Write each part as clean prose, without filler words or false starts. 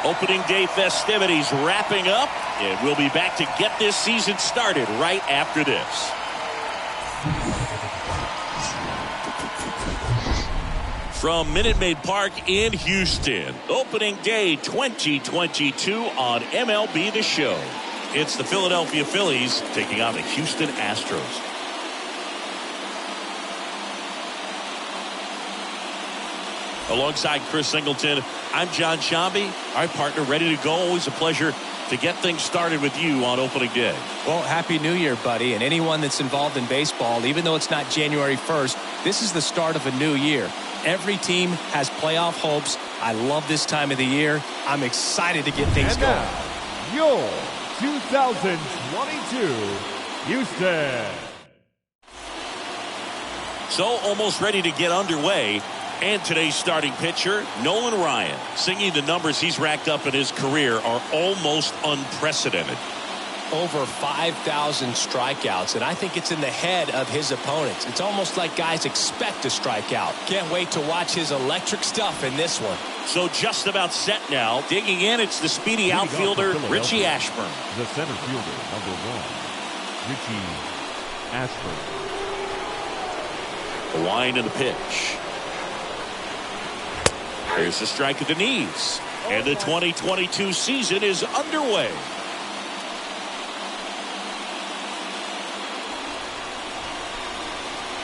Opening day festivities wrapping up, and we'll be back to get this season started right after this. From Minute Maid Park in Houston, opening day 2022 on MLB The Show. It's the Philadelphia Phillies taking on the Houston Astros. Alongside Chris Singleton, I'm John Shambi. Our partner ready to go. Always a pleasure to get things started with you on opening day. Well, Happy New Year, buddy. And anyone that's involved in baseball, even though it's not January 1st, this is the start of a new year. Every team has playoff hopes. I love this time of the year. I'm excited to get things going. Now, your 2022 Houston. So almost ready to get underway. And today's starting pitcher, Nolan Ryan, singing the numbers he's racked up in his career are almost unprecedented. Over 5,000 strikeouts, and I think it's in the head of his opponents. It's almost like guys expect to strike out. Can't wait to watch his electric stuff in this one. So just about set now. Digging in, it's the speedy outfielder, Richie Ashburn. The center fielder, number 1, Richie Ashburn. The wind and the pitch. There's a strike at the knees. And the 2022 season is underway.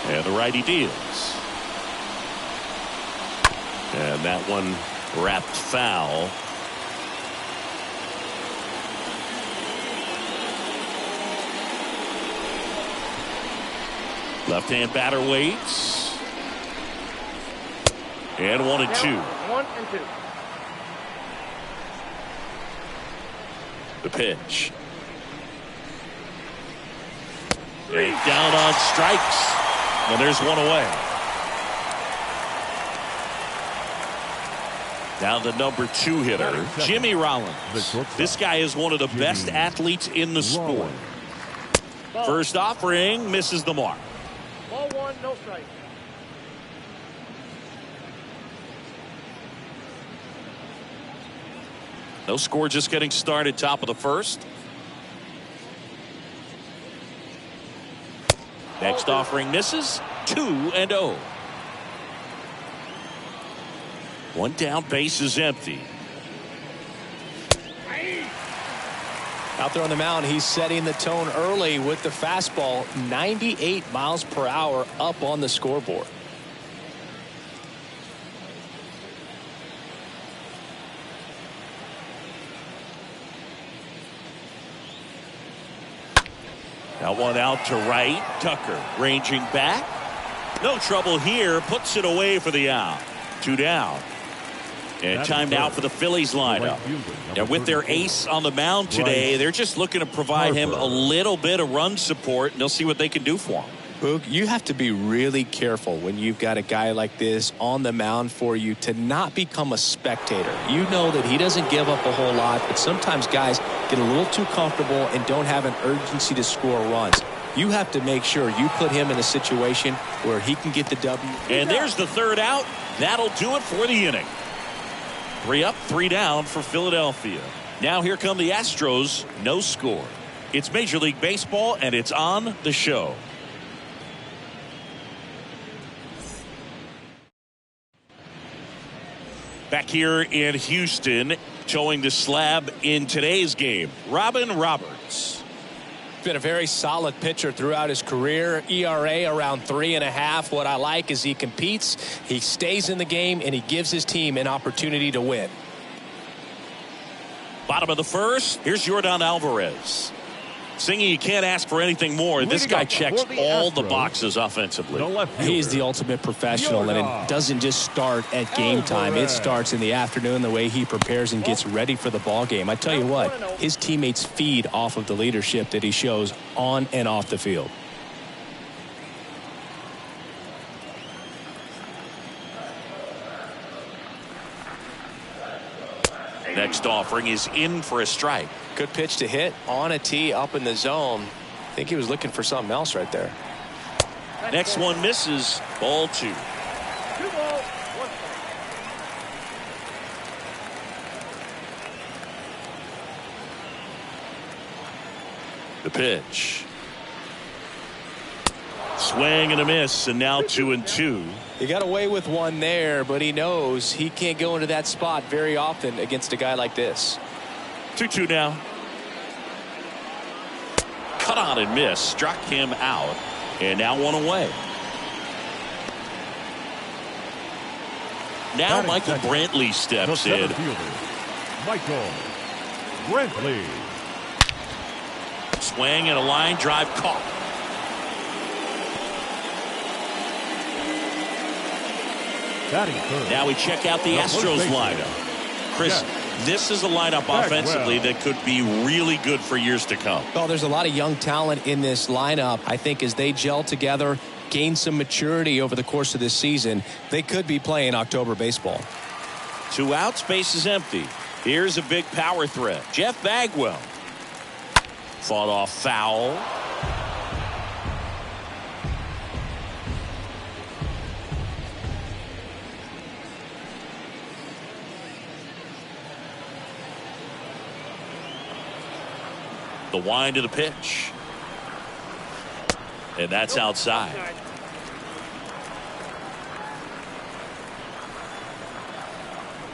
And the righty deals. And that one wrapped foul. Left-hand batter waits. And 1 and 2. 1 and 2. The pitch. Down on strikes. And there's one away. Now the number 2 hitter, Jimmy Rollins. This guy is one of the best athletes in the sport. First offering misses the mark. Ball 1, no strike. No score, just getting started, top of the first. Next offering misses. 2-0. One down, base is empty. Out there on the mound, he's setting the tone early with the fastball. 98 miles per hour up on the scoreboard. Now one out to right. Tucker ranging back. No trouble here. Puts it away for the out. 2 down. And timed out for the Phillies lineup. Now with their ace on the mound today, they're just looking to provide him a little bit of run support, and they'll see what they can do for him. Boog, you have to be really careful when you've got a guy like this on the mound for you to not become a spectator. You know that he doesn't give up a whole lot, but sometimes guys get a little too comfortable and don't have an urgency to score runs. You have to make sure you put him in a situation where he can get the W. And there's the 3rd out. That'll do it for the inning. 3 up, 3 down for Philadelphia. Now here come the Astros. No score. It's Major League Baseball, and it's on the show. Back here in Houston, towing the slab in today's game, Robin Roberts. Been a very solid pitcher throughout his career. ERA around 3.5. What I like is he competes, he stays in the game, and he gives his team an opportunity to win. Bottom of the first, here's Yordan Alvarez. Singing, you can't ask for anything more. This guy checks all the boxes offensively. He's the ultimate professional, and it doesn't just start at game time. It starts in the afternoon, the way he prepares and gets ready for the ball game. I tell you what, his teammates feed off of the leadership that he shows on and off the field. Next offering is in for a strike. Good pitch to hit on a tee up in the zone. I think he was looking for something else right there. Next one misses. Ball 2. 2 balls, 1 strike. The pitch. Swing and a miss, and now 2-2. He got away with one there, but he knows he can't go into that spot very often against a guy like this. 2-2 now. Cut on and miss. Struck him out. And now one away. Now Michael Brantley steps in. Michael Brantley. Swing and a line drive caught. Now we check out the Astros lineup. Chris, this is a lineup offensively that could be really good for years to come. Well, there's a lot of young talent in this lineup. I think as they gel together, gain some maturity over the course of this season, they could be playing October baseball. 2 outs, base is empty. Here's a big power threat. Jeff Bagwell. Fought off foul. The wind of the pitch. And that's outside.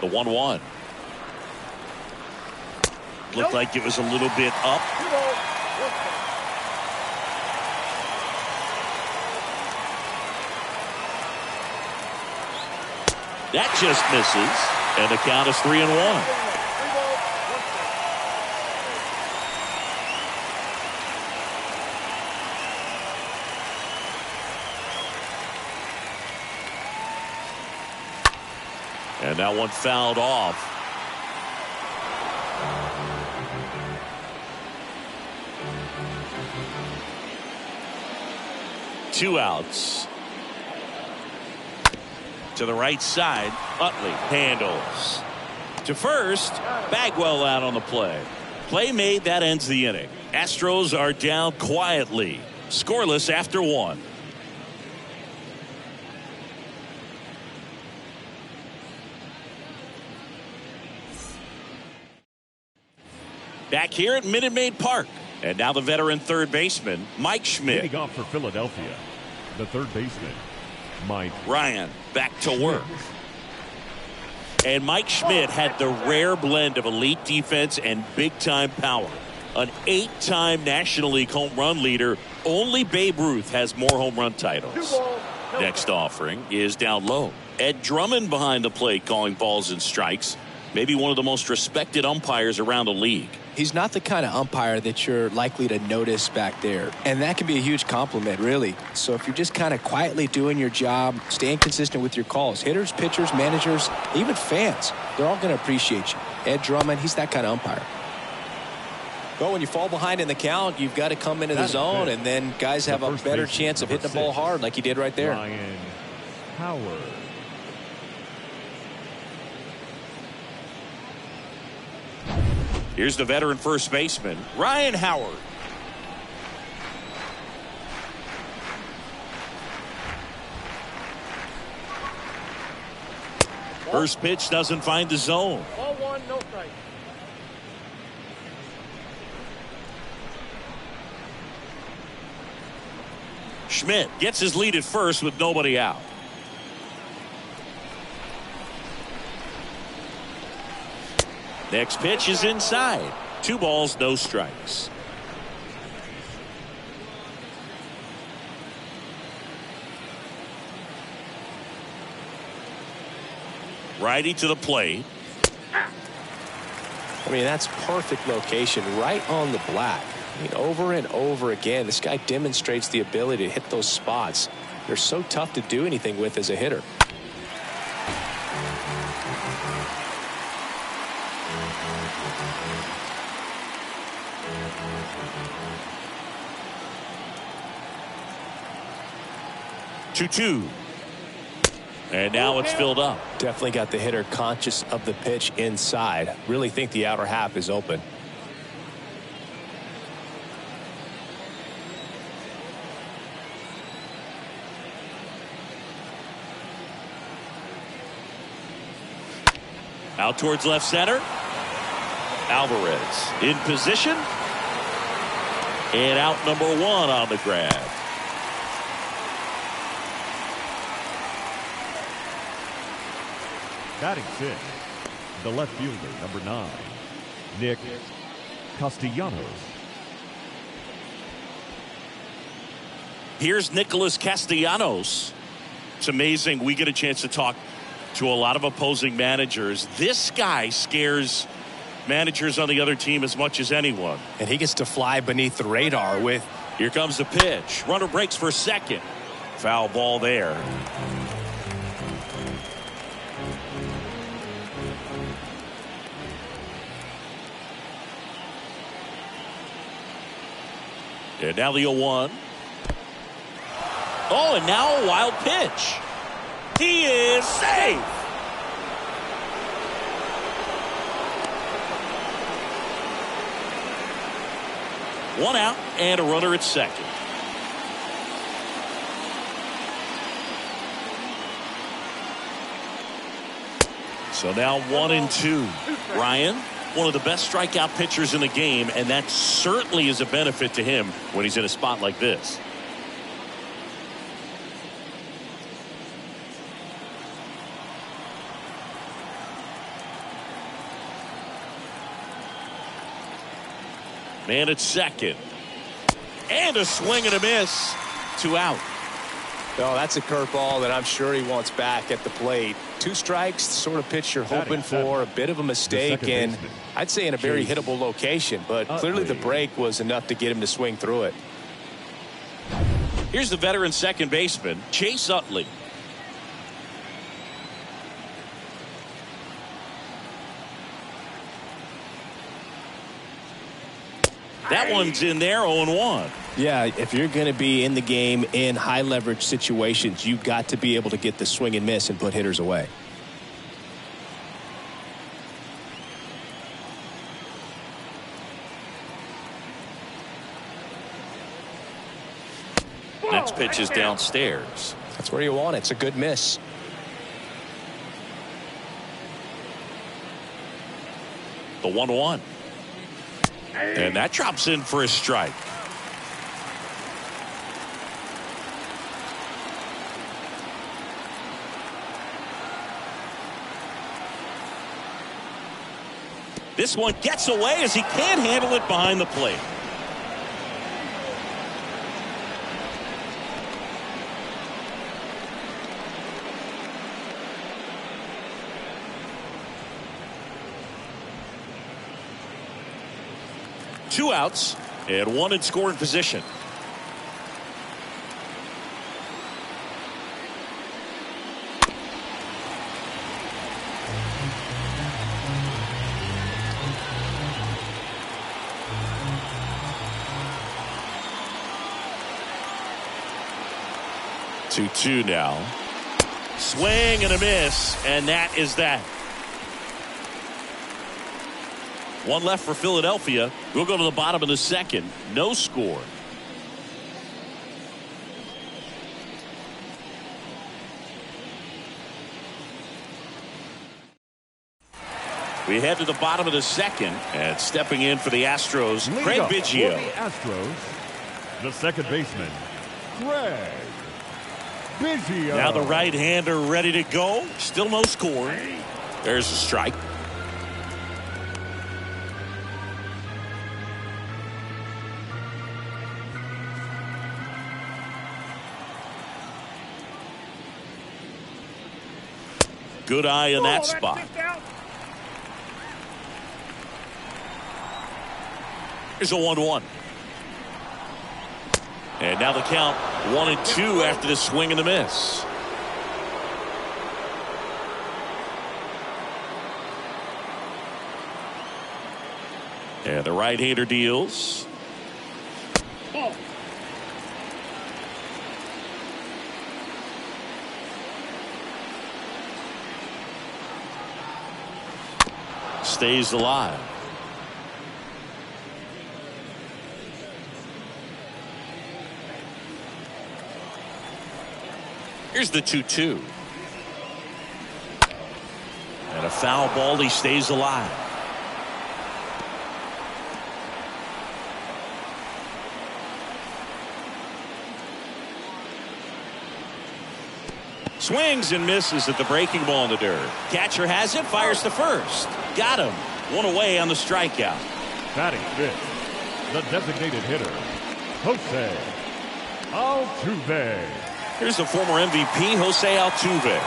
The 1-1. Looked like it was a little bit up. That just misses. And the count is 3-1. And that one fouled off. Two outs. To the right side, Utley handles. To first, Bagwell out on the play. Play made, that ends the inning. Astros are down quietly. Scoreless after 1. Back here at Minute Maid Park. And now the veteran third baseman, Mike Schmidt. Leading off for Philadelphia, the third baseman, Mike Ryan back to work. And Mike Schmidt had the rare blend of elite defense and big-time power. An 8-time National League home run leader. Only Babe Ruth has more home run titles. Next offering is down low. Ed Drummond behind the plate calling balls and strikes. Maybe one of the most respected umpires around the league. He's not the kind of umpire that you're likely to notice back there. And that can be a huge compliment, really. So if you're just kind of quietly doing your job, staying consistent with your calls, hitters, pitchers, managers, even fans, they're all going to appreciate you. Ed Drummond, he's that kind of umpire. Well, when you fall behind in the count, you've got to come into the zone, and then guys have a better chance of hitting the ball hard like he did right there. Ryan Howard. Here's the veteran first baseman, Ryan Howard. First pitch doesn't find the zone. Ball 1, no strike. Schmidt gets his lead at first with nobody out. Next pitch is inside. 2 balls, no strikes. Righty to the plate. I mean, that's perfect location right on the black. I mean, over and over again, this guy demonstrates the ability to hit those spots. They're so tough to do anything with as a hitter. Two. And now it's filled up. Definitely got the hitter conscious of the pitch inside. Really think the outer half is open. Out towards left center. Alvarez in position. And out number 1 on the grab. Batting 6, the left fielder, number 9, Nick Castellanos. Here's Nicholas Castellanos. It's amazing. We get a chance to talk to a lot of opposing managers. This guy scares managers on the other team as much as anyone. And he gets to fly beneath the radar with. Here comes the pitch. Runner breaks for second. Foul ball there. And now the 0-1. Oh, and now a wild pitch. He is safe. One out and a runner at second. So now 1-2. Ryan, one of the best strikeout pitchers in the game, and that certainly is a benefit to him when he's in a spot like this. Man at second. And a swing and a miss. 2 out. Oh, that's a curveball that I'm sure he wants back at the plate. 2 strikes, sort of pitch you're hoping for. A bit of a mistake, and I'd say in a very hittable location. But clearly the break was enough to get him to swing through it. Here's the veteran second baseman, Chase Utley. That one's in there, 0-1. Yeah, if you're going to be in the game in high leverage situations, you've got to be able to get the swing and miss and put hitters away. Next pitch is downstairs. That's where you want it. It's a good miss. The 1-1. And that drops in for a strike. This one gets away as he can't handle it behind the plate. Two outs and one in scoring position. Two now. Swing and a miss, and that is that. One left for Philadelphia. We'll go to the bottom of the second. No score. We head to the bottom of the second, and stepping in for the Astros, Craig Biggio. For the Astros, the second baseman, Craig Biggio. Now the right-hander ready to go. Still no score. There's a strike. Good eye in that spot. Here's a 1-1. And now the count 1-2 after the swing and the miss. And the right-hander deals. Stays alive. Here's the 2-2. And a foul ball. He stays alive. Swings and misses at the breaking ball in the dirt. Catcher has it, fires to first. Got him. One away on the strikeout. Batting fifth, the designated hitter, Jose Altuve. Here's the former MVP, Jose Altuve.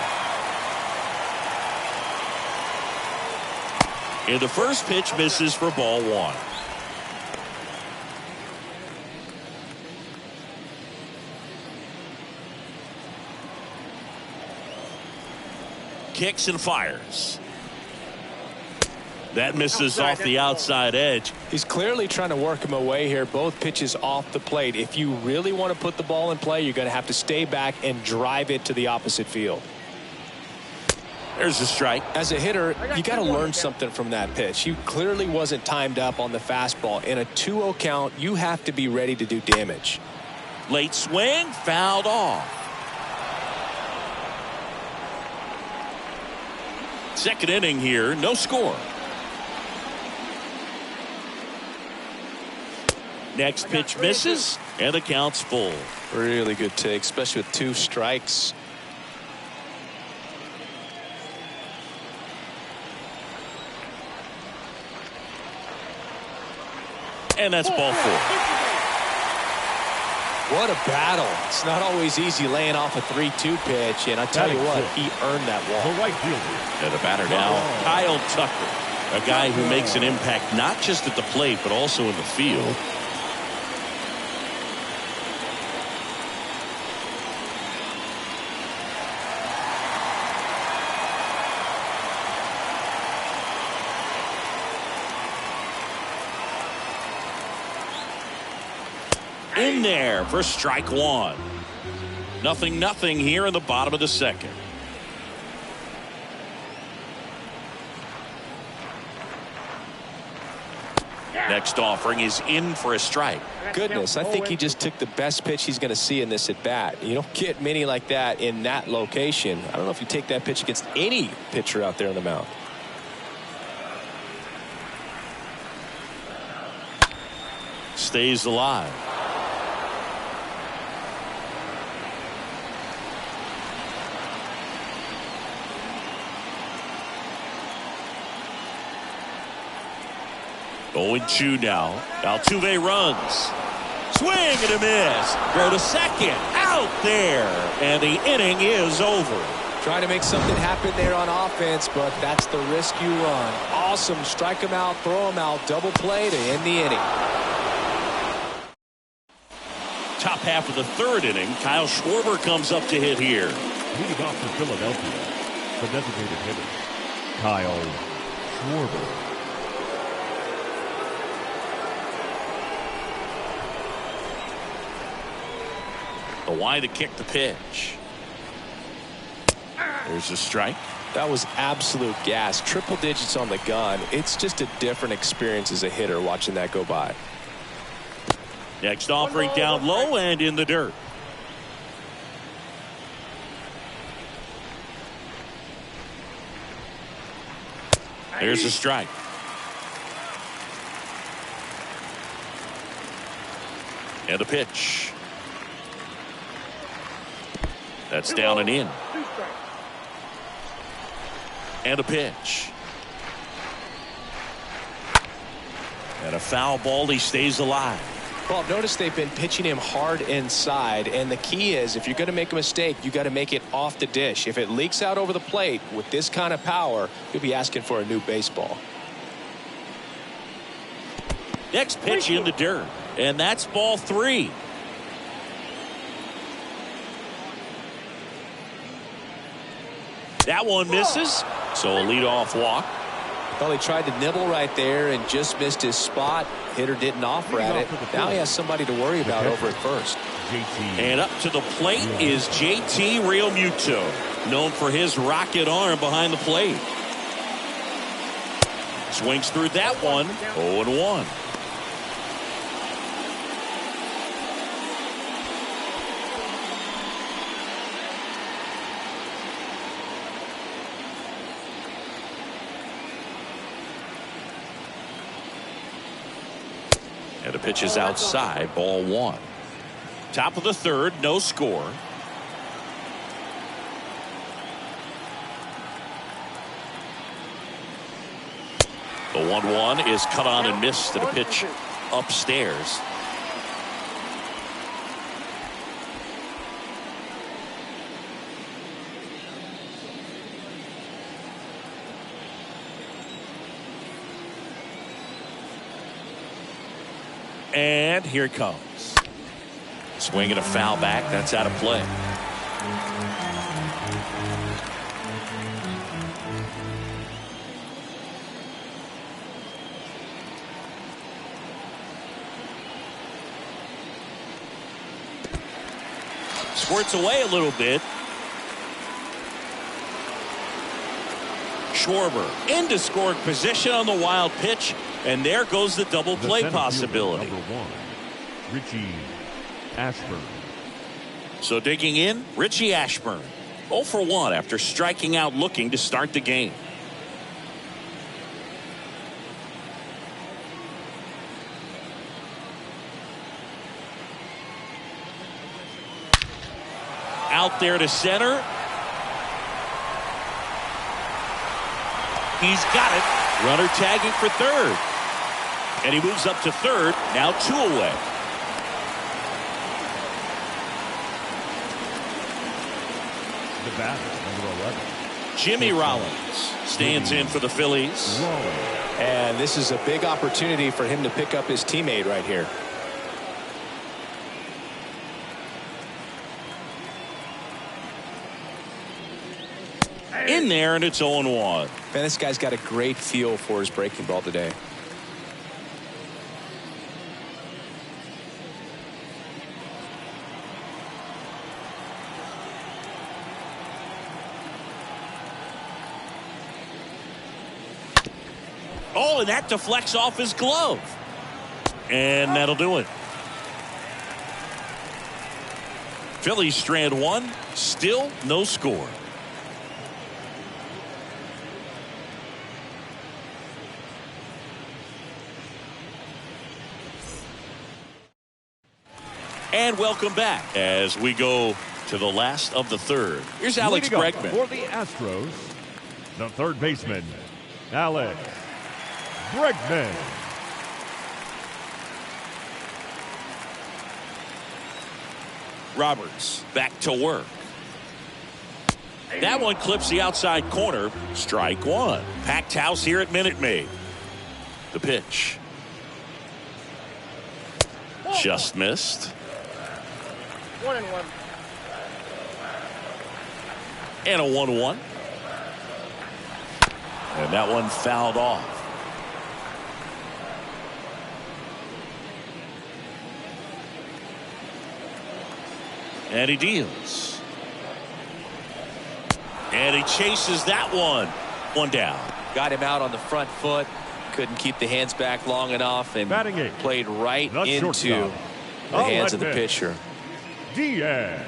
And the first pitch misses for ball one. Kicks and fires. That misses off the outside edge. He's clearly trying to work him away here. Both pitches off the plate. If you really want to put the ball in play, you're going to have to stay back and drive it to the opposite field. There's a strike. As a hitter, you got to learn something from that pitch. He clearly wasn't timed up on the fastball. In a 2-0 count, you have to be ready to do damage. Late swing, fouled off. Second inning here, no score. Next pitch misses, and the count's full. Really good take, especially with 2 strikes. And that's ball 4. What a battle. It's not always easy laying off a 3-2 pitch, and I tell you what, he earned that walk. The right fielder. And the batter now, Kyle Tucker, a guy who makes an impact not just at the plate but also in the field. In there for strike one. 0-0 here in the bottom of the second. Next offering is in for a strike. Goodness, I think he just took the best pitch he's going to see in this at bat. You don't get many like that in that location. I don't know if you take that pitch against any pitcher out there on the mound. Stays alive. Going 2 now. Altuve runs. Swing and a miss. Throw to second. Out there. And the inning is over. Trying to make something happen there on offense, but that's the risk you run. Awesome. Strike him out, throw him out, double play to end the inning. Top half of the third inning. Kyle Schwarber comes up to hit here. Leading off for Philadelphia, the designated hitter, Kyle Schwarber. Why to kick the pitch. There's a strike. That was absolute gas. Triple digits on the gun. It's just a different experience as a hitter watching that go by. Next offering down low and in the dirt. There's a strike. And a pitch. That's down and in. And a pitch. And a foul ball. He stays alive. Well, notice they've been pitching him hard inside, and the key is if you're going to make a mistake, you got to make it off the dish. If it leaks out over the plate with this kind of power, you'll be asking for a new baseball. Next pitch in the dirt, and that's ball 3. That one misses, so a leadoff walk. Well, he tried to nibble right there and just missed his spot. Hitter didn't offer at it. Now he has somebody to worry about over at first. And up to the plate is JT Realmuto, known for his rocket arm behind the plate. Swings through that one, 0-1. And the pitch is outside, ball 1. Top of the third, no score. The 1-1 is cut on and missed to the pitch upstairs. And here it comes. Swinging a foul back. That's out of play. Squirts away a little bit. Schwarber into scoring position on the wild pitch. And there goes the double play possibility. Number 1, Richie Ashburn. So digging in, Richie Ashburn. 0 for 1 after striking out looking to start the game. Out there to center. He's got it. Runner tagging for third. And he moves up to third. Now 2 away. The batter, number 11. Jimmy Rollins stands in for the Phillies. And this is a big opportunity for him to pick up his teammate right here. In there, and it's 0-1. Man, this guy's got a great feel for his breaking ball today. Oh, and that deflects off his glove. And that'll do it. Phillies strand 1, still no score. And welcome back as we go to the last of the third. Here's Alex Bregman. For the Astros, the third baseman, Alex Bregman. Roberts back to work. That one clips the outside corner. Strike 1. Packed house here at Minute Maid. The pitch. Just missed. 1-1. And a 1-1. And that one fouled off. And he deals. And he chases that one. One down. Got him out on the front foot. Couldn't keep the hands back long enough and played right into the hands of the pitcher. Diaz.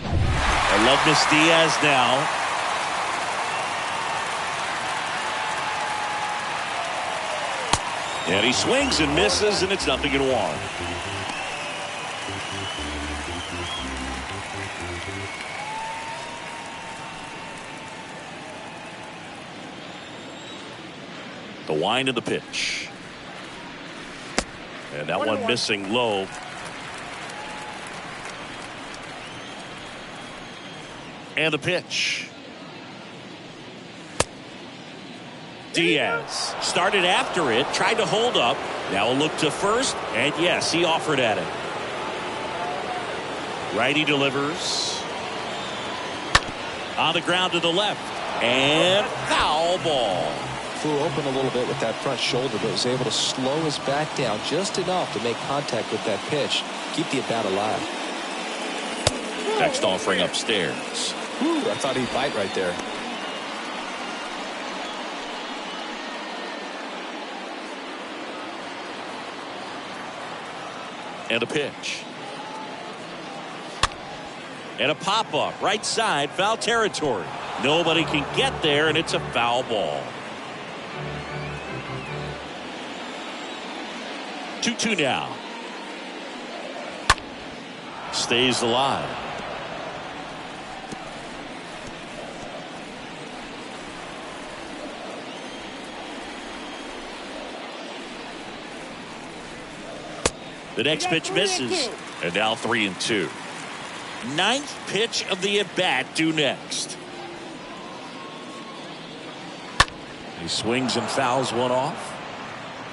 I love Miss Diaz now. And he swings and misses, and it's 0-1. The wind of the pitch. And that one missing low. And the pitch. Diaz started after it, tried to hold up. Now a look to first, and yes, he offered at it. Righty delivers. On the ground to the left. And foul ball. Flew open a little bit with that front shoulder, but was able to slow his back down just enough to make contact with that pitch. Keep the at-bat alive. Next offering upstairs. Whew, I thought he'd bite right there. And a pitch. And a pop-up right side, foul territory. Nobody can get there, and it's a foul ball. 2-2 now. Stays alive. The next pitch misses. And now 3-2. Ninth pitch of the at-bat due next. He swings and fouls one off.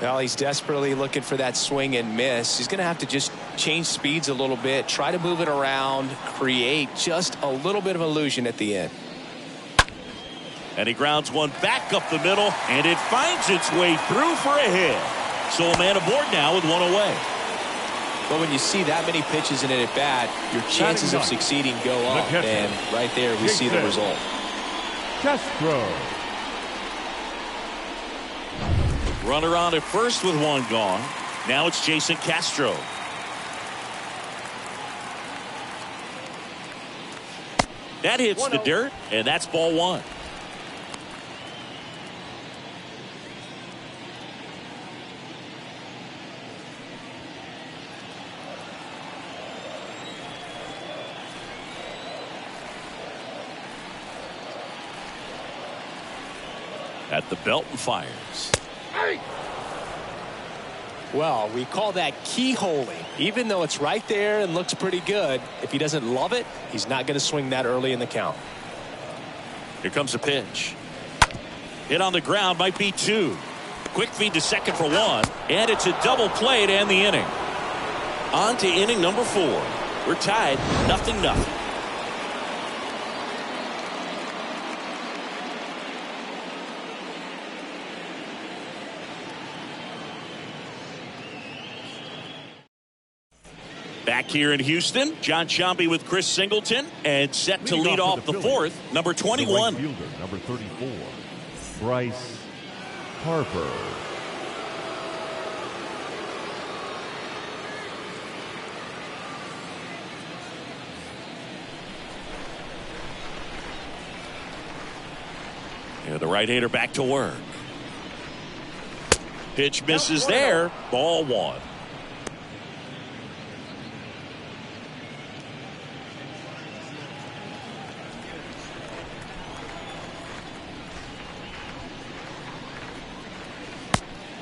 Well, he's desperately looking for that swing and miss. He's going to have to just change speeds a little bit, try to move it around, create just a little bit of illusion at the end. And he grounds one back up the middle, and it finds its way through for a hit. So a man aboard now with one away. But when you see that many pitches in an at-bat, your chances of succeeding go up. And right there, we see the result. Castro. Runner on at first with one gone. Now it's Jason Castro. That hits the dirt, and that's ball one. At the belt and fires. Well, we call that keyholing. Even though it's right there and looks pretty good, if he doesn't love it, he's not going to swing that early in the count. Here comes a pitch. Hit on the ground, might be two. Quick feed to second for one, and it's a double play to end the inning. On to inning number 4. We're tied 0-0. Back here in Houston, John Sciambi with Chris Singleton, and set to lead off the fourth, number 21. Right fielder, number 34, Bryce Harper. Yeah, the right-hander back to work. Pitch misses there, ball one.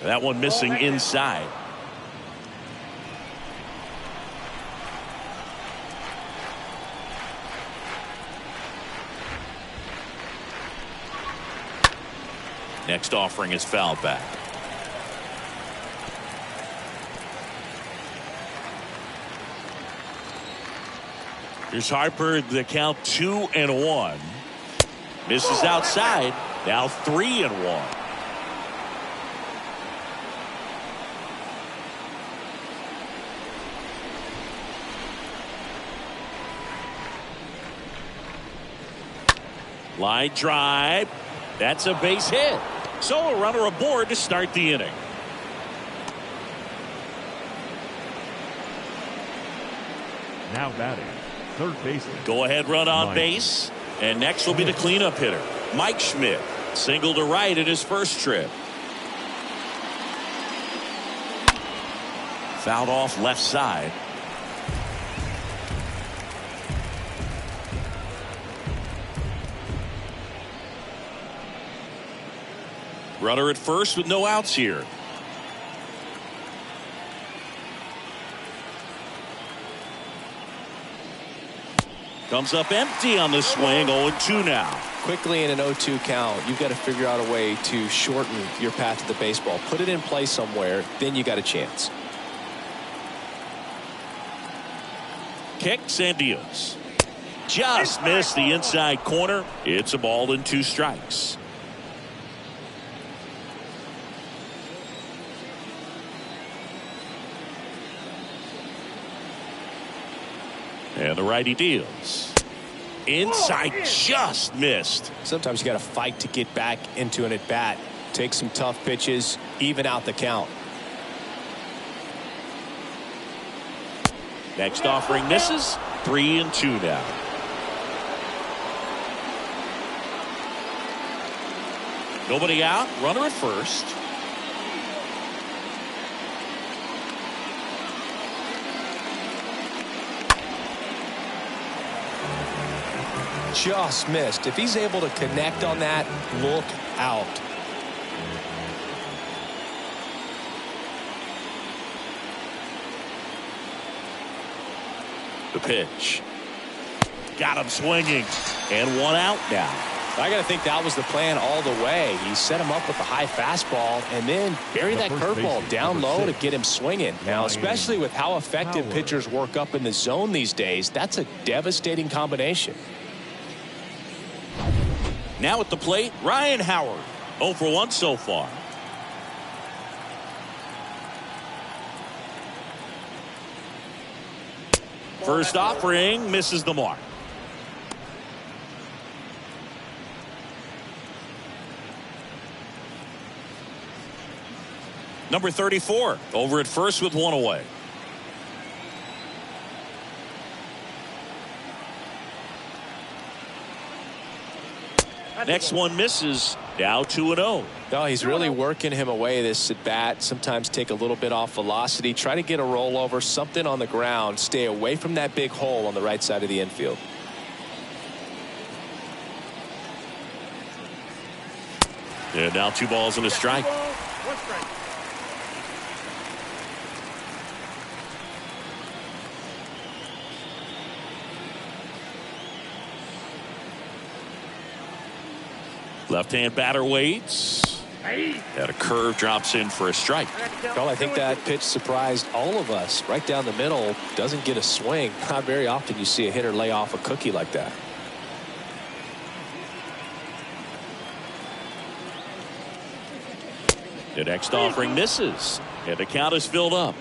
That one missing inside. Next offering is fouled back. Here's Harper, the count 2-1. Misses outside. Now 3-1. Line drive. That's a base hit. So a runner aboard to start the inning. Now batting, third baseman. Go ahead run on base. And next will be the cleanup hitter, Mike Schmidt. Single to right at his first trip. Fouled off left side. Runner at first with no outs here. Comes up empty on the swing. 0-2 now. Quickly in an 0-2 count, you've got to figure out a way to shorten your path to the baseball. Put it in play somewhere, then you got a chance. Kicks and deals. Just missed the inside corner. It's a ball and 2 strikes. And the righty deals. Inside, just missed. Sometimes you got to fight to get back into an at-bat. Take some tough pitches, even out the count. Next offering misses. 3-2 now. Nobody out. Runner at first. Just missed. If he's able to connect on that, look out. The pitch. Got him swinging. And one out now. I got to think that was the plan all the way. He set him up with a high fastball and then buried that curveball down low to get him swinging. Now, especially with how effective pitchers work up in the zone these days, that's a devastating combination. Now at the plate, Ryan Howard. 0 for 1 so far. First offering misses the mark. Number 34 over at first with one away. Next one misses. Now 2-0. No, he's really working him away this at bat. Sometimes take a little bit off velocity. Try to get a rollover, something on the ground. Stay away from that big hole on the right side of the infield. And now 2 balls and a strike. Left-hand batter waits. And a curve drops in for a strike. Well, I think that pitch surprised all of us. Right down the middle, doesn't get a swing. Not very often you see a hitter lay off a cookie like that. The next offering misses. And the count is filled up.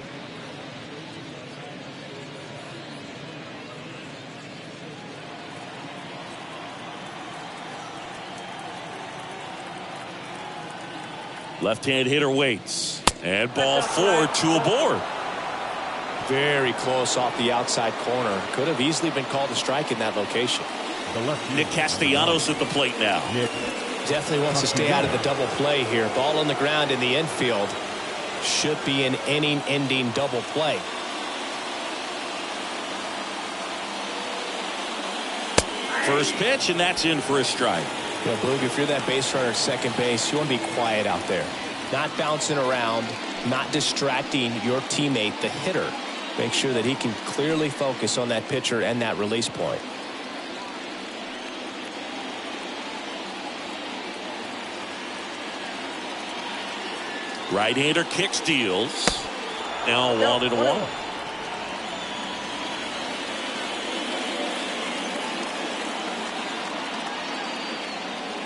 Left-hand hitter waits. And ball 4, 2 aboard. Very close off the outside corner. Could have easily been called a strike in that location. Nick Castellanos at the plate now. Definitely wants to stay out of the double play here. Ball on the ground in the infield. Should be an inning-ending double play. First pitch, and that's in for a strike. Yeah, Boog, if you're that base runner at second base, you want to be quiet out there. Not bouncing around, not distracting your teammate, the hitter. Make sure that he can clearly focus on that pitcher and that release point. Right-hander kick steals. Now 1-1.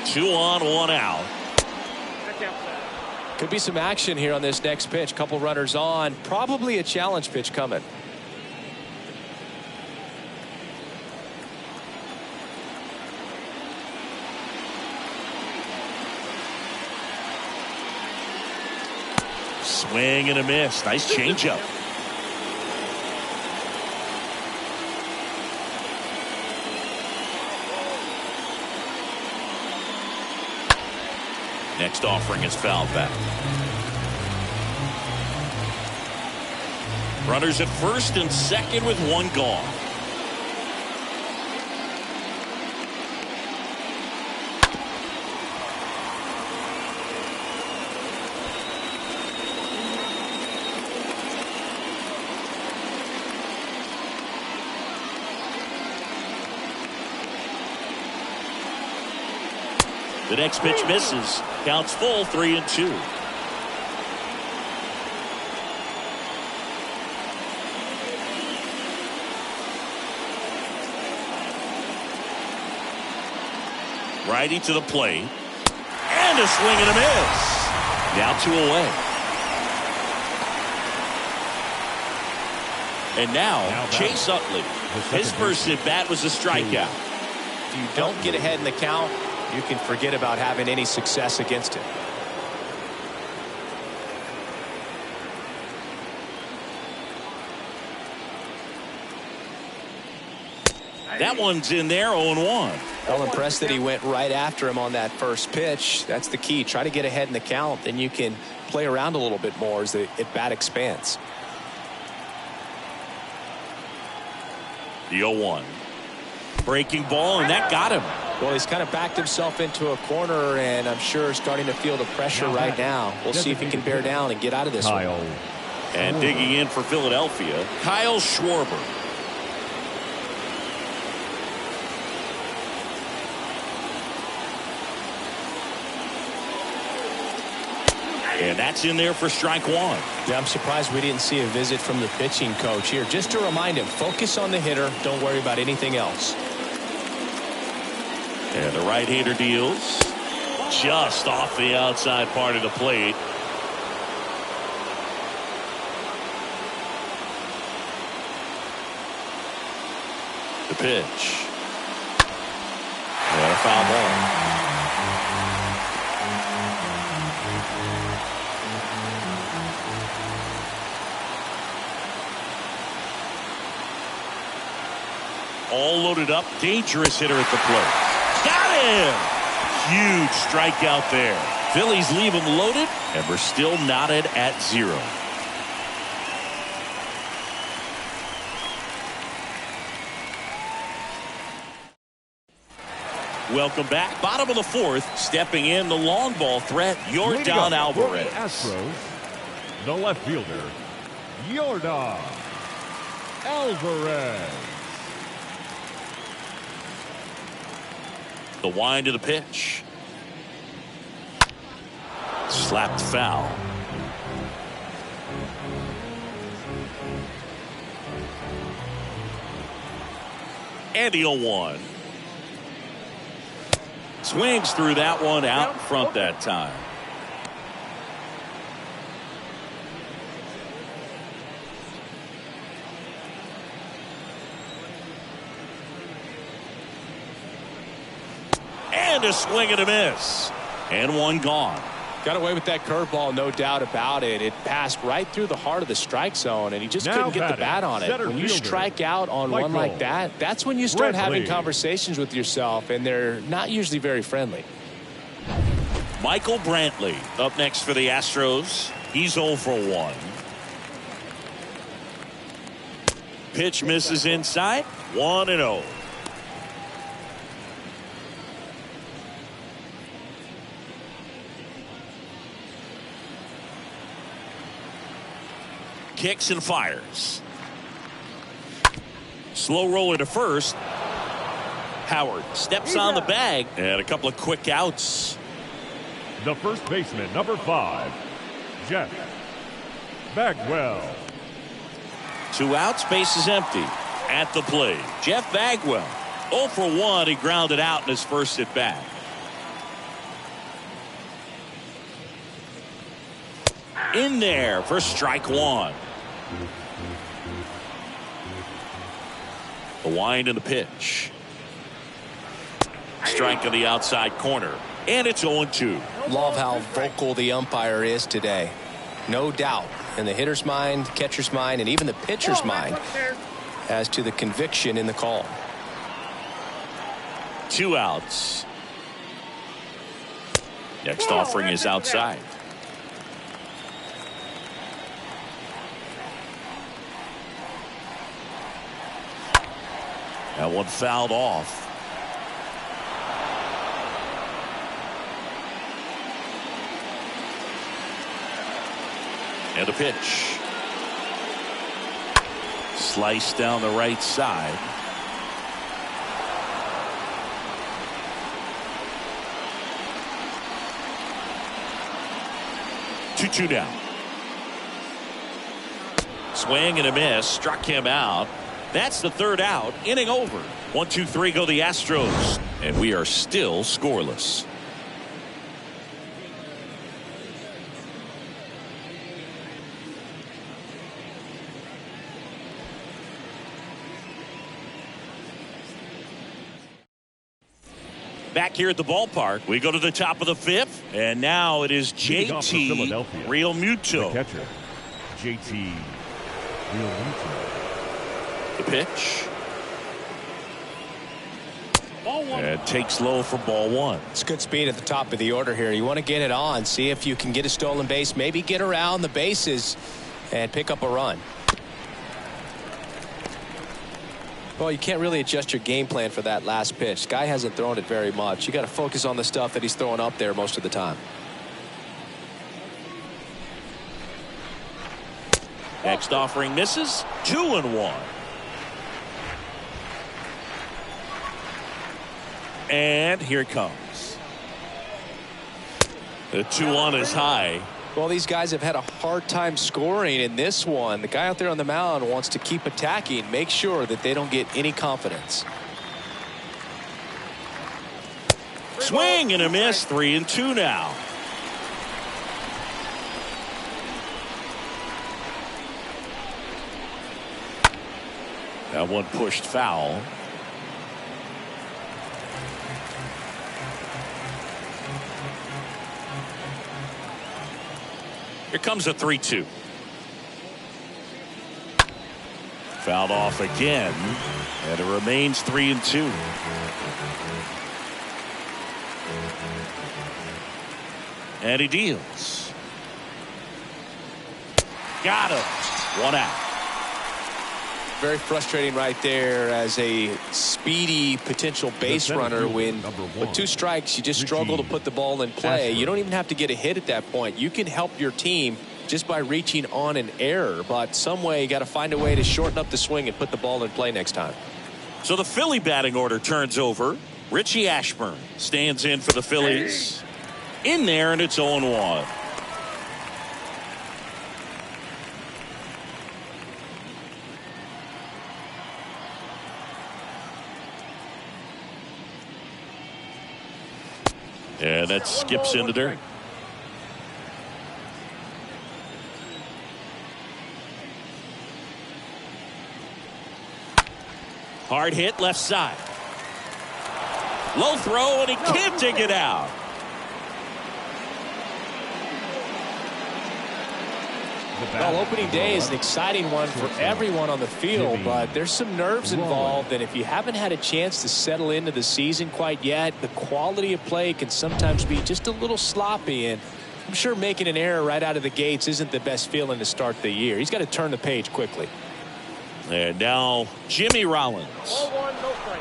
Two on, 1 out. Could be some action here on this next pitch. Couple runners on. Probably a challenge pitch coming. Swing and a miss. Nice changeup. Next offering is fouled back. Runners at first and second with 1 gone. The next pitch misses. Counts full, 3-2. Righty to the plate. And a swing and a miss. Now 2 away. And now Chase Utley. His first at bat was a strikeout. If you don't get ahead in the count, you can forget about having any success against him. That one's in there, 0-1. Well, impressed that he went right after him on that first pitch. That's the key. Try to get ahead in the count, then you can play around a little bit more as the at-bat expands. The 0-1. Breaking ball, and that got him. Well, he's kind of backed himself into a corner, and I'm sure starting to feel the pressure right now. We'll see if he can bear down and get out of this one. And digging in for Philadelphia, Kyle Schwarber. And that's in there for strike one. Yeah, I'm surprised we didn't see a visit from the pitching coach here. Just to remind him, focus on the hitter. Don't worry about anything else. And the right-hander deals just off the outside part of the plate. The pitch. And a foul ball. All loaded up, dangerous hitter at the plate. Got him! Huge strikeout there. Phillies leave him loaded, and we're still knotted at 0. Welcome back. Bottom of the 4th, stepping in the long ball threat, Yordan Alvarez. Astros, the left fielder, Yordan Alvarez. The wind of the pitch. Slapped foul. And the 0-1. Swings through that one out in front that time. And a swing and a miss. And one gone. Got away with that curveball, no doubt about it. It passed right through the heart of the strike zone, and he just couldn't get the bat on it. When you strike out on one like that, that's when you start having conversations with yourself, and they're not usually very friendly. Michael Brantley up next for the Astros. He's 0 for 1. Pitch misses inside. 1-0. Kicks and fires. Slow roller to first. Howard steps on the bag, and a couple of quick outs. The first baseman, number 5, Jeff Bagwell. 2 outs, base is empty. At the plate, Jeff Bagwell. 0 for 1. He grounded out in his first at bat. In there for strike 1. The wind and the pitch. Strike on the outside corner. And it's 0-2. Love how vocal the umpire is today. No doubt in the hitter's mind, catcher's mind, and even the pitcher's mind as to the conviction in the call. 2 outs. Next offering is outside. That one fouled off. And a pitch. Sliced down the right side. Two down. Swing and a miss. Struck him out. That's the 3rd out. Inning over. 1-2-3 go the Astros. And we are still scoreless. Back here at the ballpark, we go to the top of the 5th, and now it is JT Realmuto. The catcher, JT Realmuto. The pitch. And takes low for ball 1. It's good speed at the top of the order here. You want to get it on, see if you can get a stolen base, maybe get around the bases and pick up a run. Well, you can't really adjust your game plan for that last pitch. Guy hasn't thrown it very much. You got to focus on the stuff that he's throwing up there most of the time. Next offering misses. 2-1. And here it comes. The 2-1 is high. Well, these guys have had a hard time scoring in this one. The guy out there on the mound wants to keep attacking, make sure that they don't get any confidence. Swing and a miss. 3-2 now. That one pushed foul. Here comes a 3-2. Fouled off again, and it remains 3-2. And he deals. Got him. 1 out. Very frustrating right there as a speedy potential base runner when with 2 strikes you just struggle to put the ball in play. You don't even have to get a hit at that point. You can help your team just by reaching on an error, but some way you got to find a way to shorten up the swing and put the ball in play next time. So the Philly batting order turns over. Richie Ashburn stands in for the Phillies. In there, and it's 0-1. And that skips into dirt. Hard hit left side. Low throw, and he can't take it out. Well, opening day is an exciting one for everyone on the field, but there's some nerves involved, and if you haven't had a chance to settle into the season quite yet, the quality of play can sometimes be just a little sloppy, and I'm sure making an error right out of the gates isn't the best feeling to start the year. He's got to turn the page quickly. And now Jimmy Rollins. 0-1, no strike.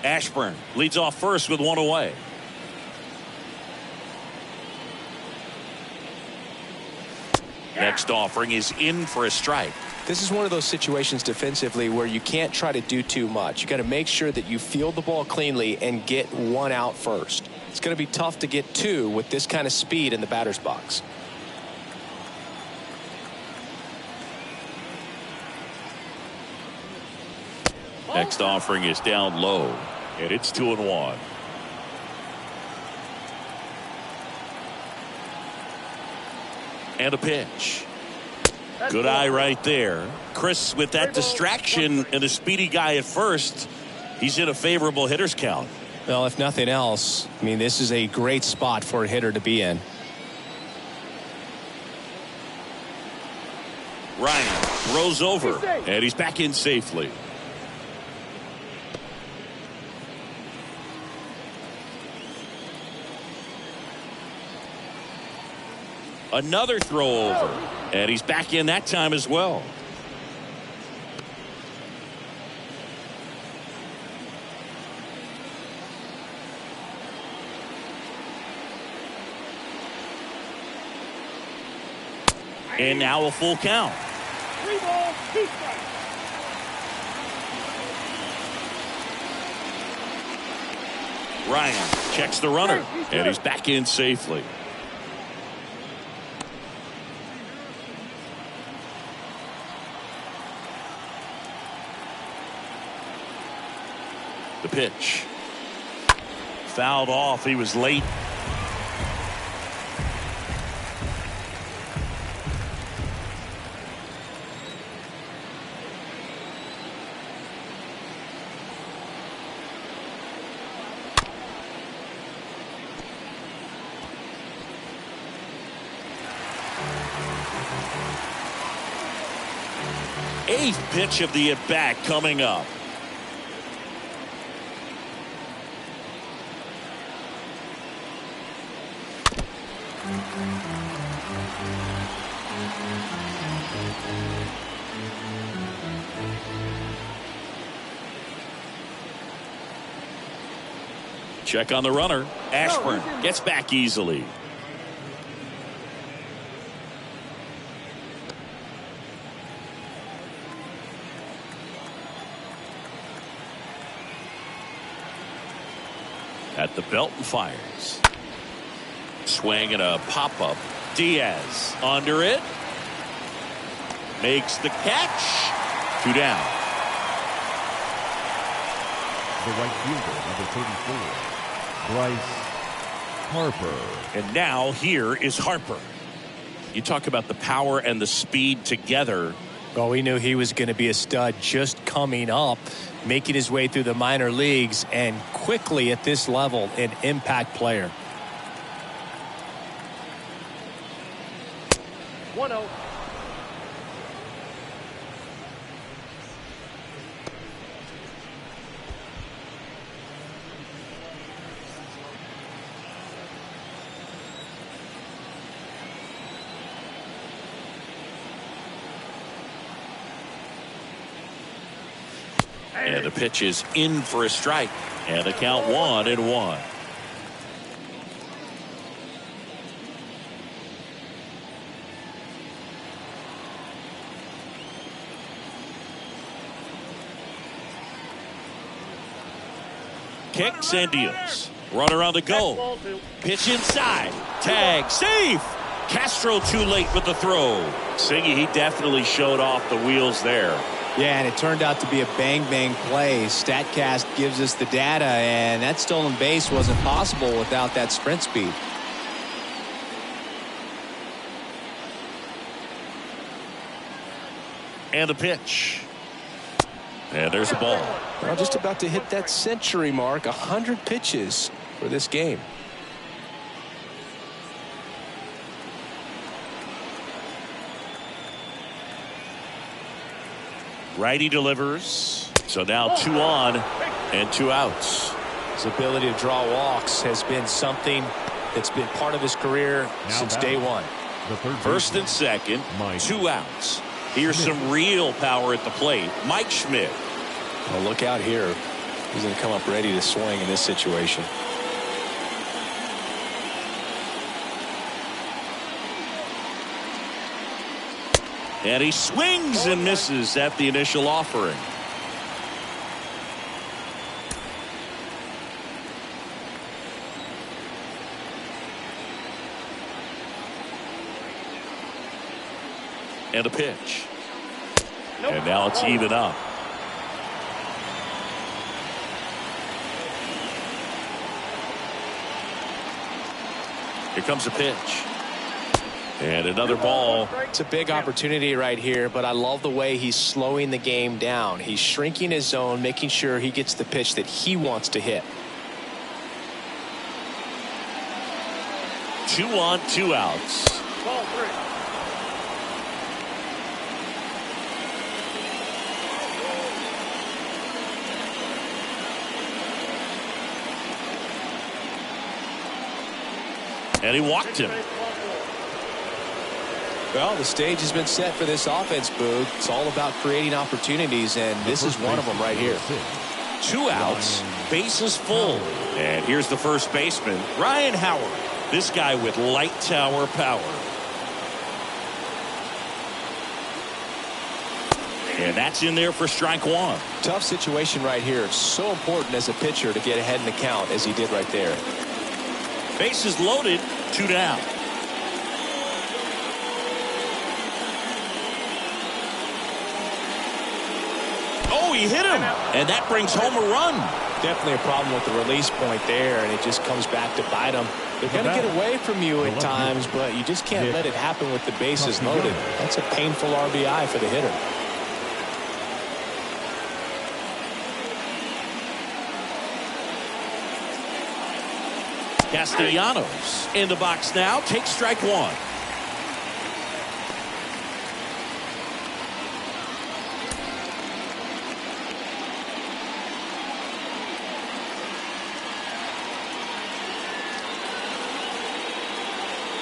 Ashburn leads off first with 1 away. Next offering is in for a strike. This is one of those situations defensively where you can't try to do too much. You got to make sure that you field the ball cleanly and get 1 out first. It's going to be tough to get 2 with this kind of speed in the batter's box. Next offering is down low, and it's 2-1. And a pitch. Good eye right there. Chris, with that distraction and a speedy guy at first, he's in a favorable hitter's count. Well, if nothing else, I mean, this is a great spot for a hitter to be in. Ryan throws over, and he's back in safely. Another throw over, and he's back in that time as well. And now a full count. 3 balls, 2 strikes. Ryan checks the runner, and he's back in safely. The pitch. Fouled off. He was late. Eighth pitch of the at-bat coming up. Check on the runner. Ashburn gets back easily. At the belt and fires. Swing and a pop-up. Diaz under it. Makes the catch. 2 down. The right fielder, number 34, Bryce Harper. And now here is Harper. You talk about the power and the speed together. Well, we knew he was going to be a stud just coming up, making his way through the minor leagues, and quickly at this level, an impact player. 1-0. And the pitch is in for a strike. And the count 1-1. Kicks and deals. Runner on the go. Pitch inside. Tag. Safe. Castro too late with the throw. Siggy, he definitely showed off the wheels there. Yeah, and it turned out to be a bang-bang play. StatCast gives us the data, and that stolen base wasn't possible without that sprint speed. And the pitch. And there's a ball. Well, just about to hit that century mark, 100 pitches for this game. Righty delivers. So now 2 on and 2 outs. His ability to draw walks has been something that's been part of his career since day one. First and second, 2 outs. Here's some real power at the plate. Mike Schmidt. Well, look out here. He's going to come up ready to swing in this situation. And he swings and misses at the initial offering. And a pitch. And now it's even up. Here comes a pitch. And another ball. It's a big opportunity right here, but I love the way he's slowing the game down. He's shrinking his zone, making sure he gets the pitch that he wants to hit. 2 on, 2 outs. Ball 3. And he walked him. Well, the stage has been set for this offense, Boog. It's all about creating opportunities, and this is one of them right here. 2 outs, bases full. And here's the first baseman, Ryan Howard. This guy with light tower power. And that's in there for strike 1. Tough situation right here. It's so important as a pitcher to get ahead in the count as he did right there. Bases loaded, 2 down. Oh, he hit him, and that brings home a run. Definitely a problem with the release point there, and it just comes back to bite them. They're going to get away from you at times, but you just can't let it happen with the bases loaded. That's a painful RBI for the hitter. Castellanos in the box now, takes strike 1.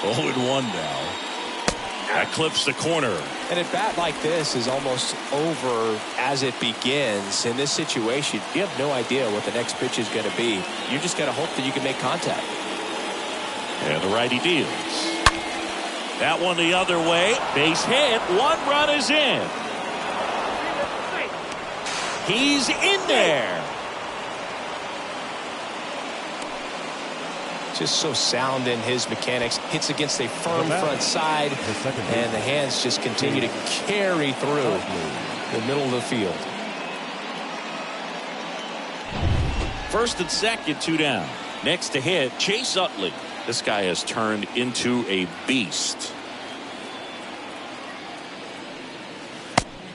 Oh, and 1 now. That clips the corner. And a bat like this is almost over as it begins. In this situation, you have no idea what the next pitch is going to be. You just got to hope that you can make contact. And the righty deals. That one the other way. Base hit. 1 run is in. He's in there. Just so sound in his mechanics. Hits against a firm front side, and the hands just continue to carry through the middle of the field. First and second, 2 down. Next to hit, Chase Utley. This guy has turned into a beast.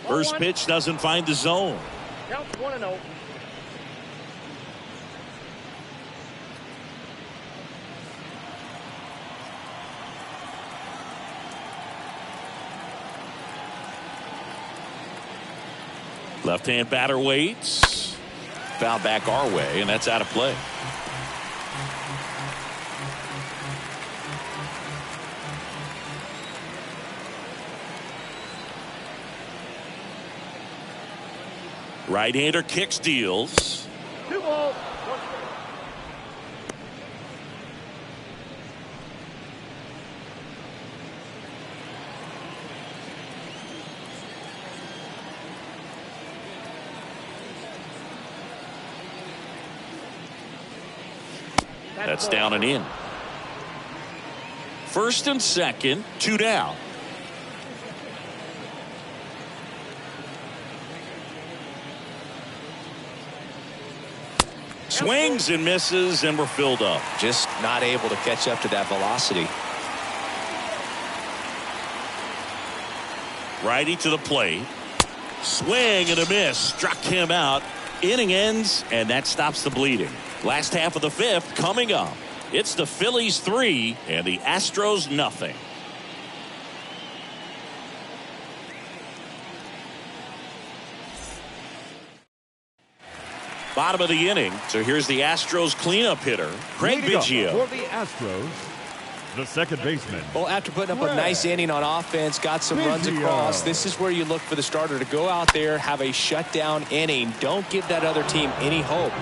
First pitch doesn't find the zone. Count 1-0. Left-hand batter waits. Foul back our way, and that's out of play. Right-hander kicks, deals. 2 balls, 1 strike. That's down and in. First and second, 2 down. Swings and misses, and we're filled up. Just not able to catch up to that velocity. Righty to the plate. Swing and a miss. Struck him out. Inning ends, and that stops the bleeding. Last half of the 5th coming up. It's the Phillies 3 and the Astros nothing. Bottom of the inning. So here's the Astros cleanup hitter, Craig Biggio. For the Astros, the second baseman. Well, after putting up a nice inning on offense, got some runs across, this is where you look for the starter to go out there, have a shutdown inning. Don't give that other team any hope.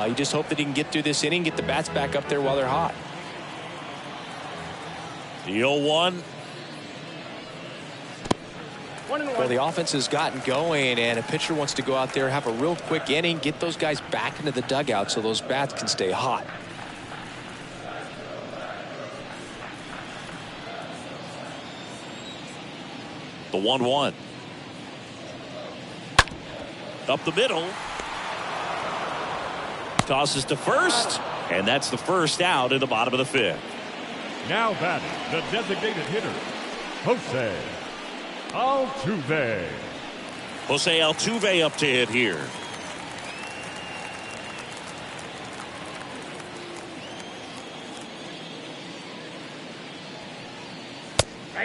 You just hope that he can get through this inning, get the bats back up there while they're hot. The 0-1. Well, the offense has gotten going, and a pitcher wants to go out there, have a real quick inning, get those guys back into the dugout so those bats can stay hot. The 1-1. Up the middle. Tosses to first, and that's the first out in the bottom of the 5th. Now batting, the designated hitter, Jose Altuve. Jose Altuve up to hit here.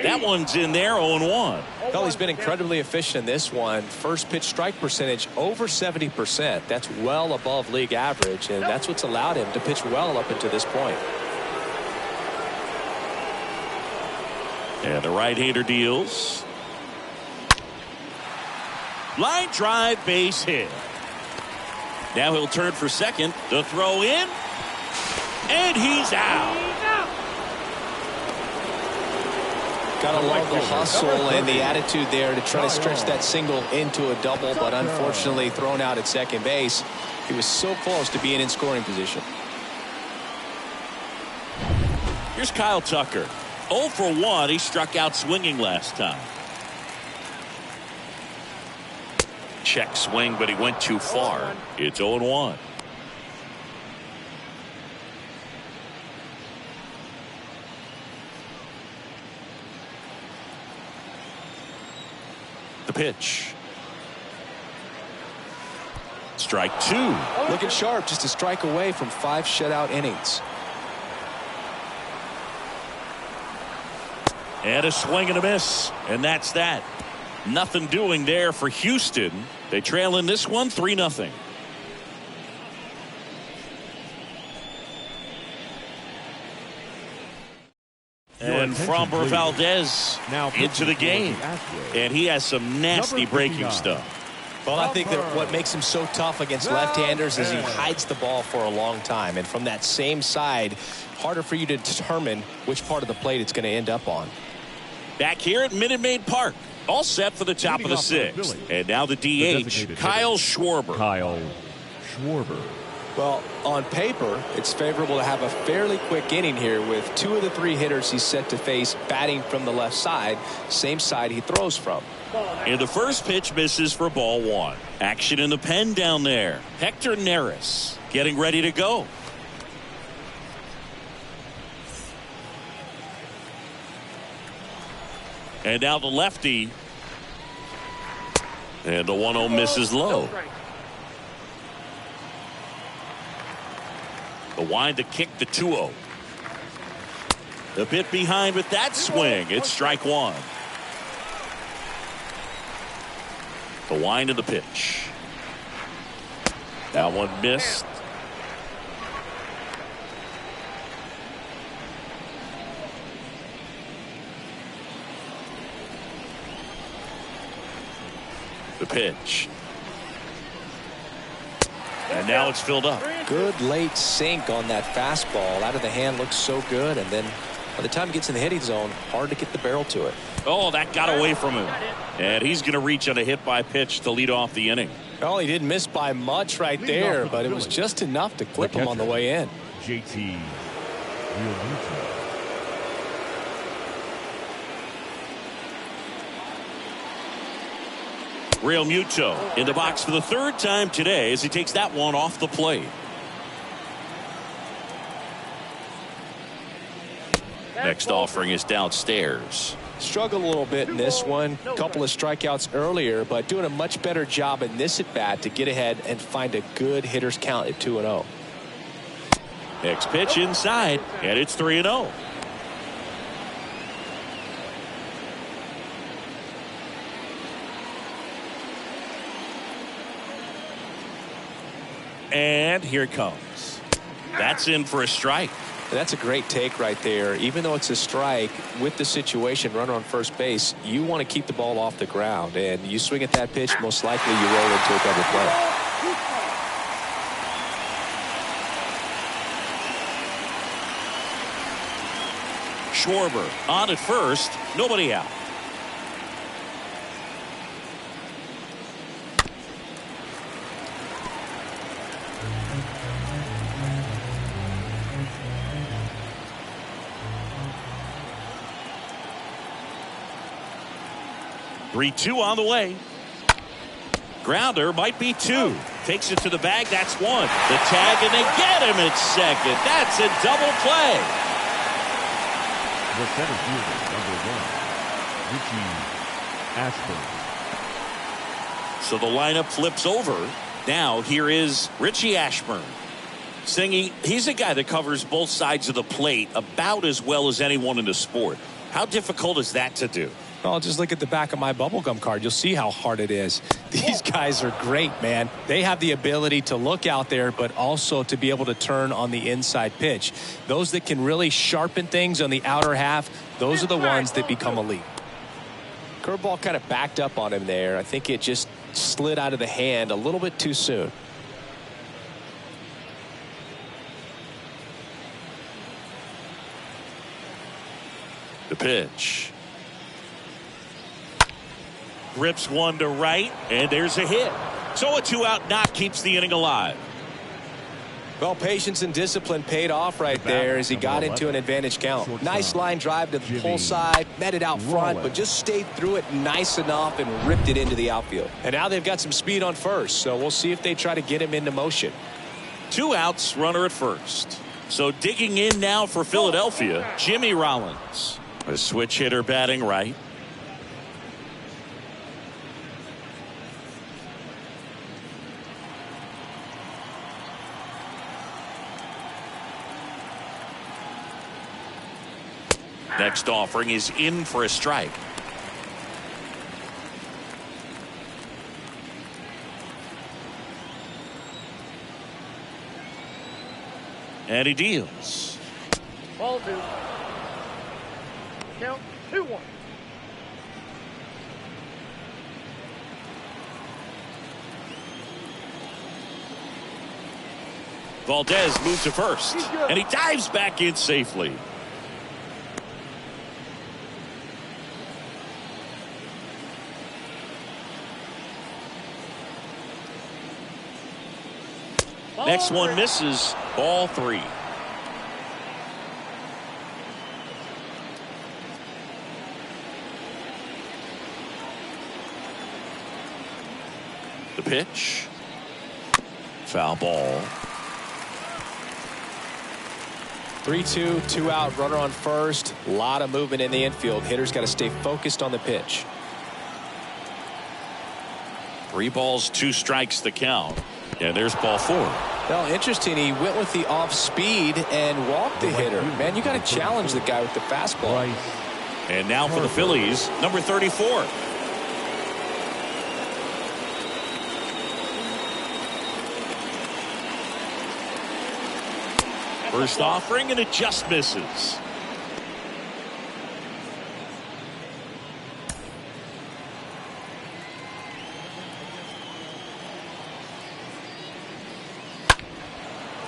That one's in there, 0-1. Well, he's been incredibly efficient in this one. First pitch strike percentage over 70%. That's well above league average, and that's what's allowed him to pitch well up until this point. And the right-hander deals. Line drive, base hit. Now he'll turn for second. The throw in. And he's out. Gotta love the hustle and the attitude there to try to stretch that single into a double, but unfortunately thrown out at second base. He was so close to being in scoring position. Here's Kyle Tucker. 0 for 1. He struck out swinging last time. Check swing, but he went too far. It's 0-1. The pitch. Strike 2. Looking sharp, just a strike away from 5 shutout innings. And a swing and a miss. And that's that. Nothing doing there for Houston. They trail in this one 3-0. And Framber Valdez now into the game. And he has some nasty breaking stuff. Well, I think that what makes him so tough against left-handers is he hides the ball for a long time. And from that same side, harder for you to determine which part of the plate it's going to end up on. Back here at Minute Maid Park. All set for the top of the 6th. And now the DH, Kyle Schwarber. Kyle Schwarber. Well, on paper, it's favorable to have a fairly quick inning here with 2 of the 3 hitters he's set to face batting from the left side, same side he throws from. And the first pitch misses for ball 1. Action in the pen down there. Hector Neris getting ready to go. And now the lefty. And the 1-0 misses low. The wind to kick the 2-0. A bit behind with that swing. It's strike 1. The wind of the pitch. That one missed. The pitch. And now it's filled up. Good late sink on that fastball. Out of the hand looks so good, and then by the time it gets in the hitting zone, hard to get the barrel to it. Oh, that got away from him. And he's going to reach on a hit by pitch to lead off the inning. Well, he didn't miss by much right there, but it was just enough to clip him on the way in. JT Realmuto. Realmuto in the box for the 3rd time today as he takes that one off the plate. Next offering is downstairs. Struggled a little bit in this one. A couple of strikeouts earlier, but doing a much better job in this at bat to get ahead and find a good hitter's count at 2-0. Next pitch inside, and it's 3-0. And here it comes. That's in for a strike. That's a great take right there. Even though it's a strike, with the situation, runner on first base, you want to keep the ball off the ground. And you swing at that pitch, most likely you roll into a double play. Schwarber on at first. Nobody out. Three-two on the way. Grounder might be 2. Takes it to the bag. That's 1. The tag, and they get him at second. That's a double play. The center fielder, number 1, Richie Ashburn. So the lineup flips over. Now here is Richie Ashburn. Singy, he's a guy that covers both sides of the plate about as well as anyone in the sport. How difficult is that to do? Well, just look at the back of my bubblegum card. You'll see how hard it is. These guys are great, man. They have the ability to look out there, but also to be able to turn on the inside pitch. Those that can really sharpen things on the outer half, those are the ones that become elite. Curveball kind of backed up on him there. I think it just slid out of the hand a little bit too soon. The pitch. Rips one to right, and there's a hit. So a 2-out knock keeps the inning alive. Well, patience and discipline paid off right there as he got into an advantage count. Nice line drive to the pull side, met it out front, but just stayed through it nice enough and ripped it into the outfield. And now they've got some speed on first, so we'll see if they try to get him into motion. 2 outs, runner at first. So digging in now for Philadelphia, Jimmy Rollins. A switch hitter batting right. Next offering is in for a strike. And he deals. Ball 2. Count 2-1. Valdez moves to first, and he dives back in safely. Next one misses. Ball 3. The pitch. Foul ball. 3-2, 2 out, runner on first. A lot of movement in the infield. Hitter's got to stay focused on the pitch. 3 balls, 2 strikes the count. And there's ball 4. Well, interesting. He went with the off speed and walked the hitter. Man, you got to challenge the guy with the fastball. And now for the Phillies, number 34. First offering, and it just misses.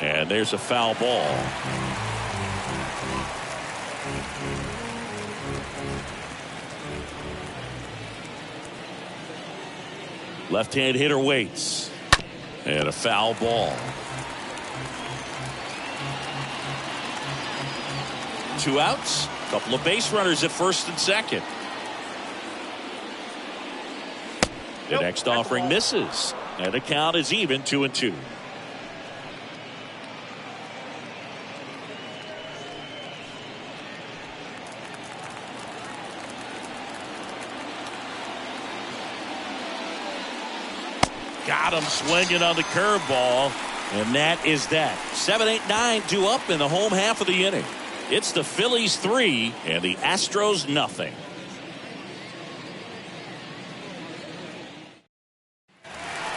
And there's a foul ball. Left-hand hitter waits. And a foul ball. 2 outs. Couple of base runners at first and second. The next offering misses. And the count is even 2-2. Got him swinging on the curveball. And that is that. 7, 8, 9 due up in the home half of the inning. It's the Phillies 3 and the Astros nothing.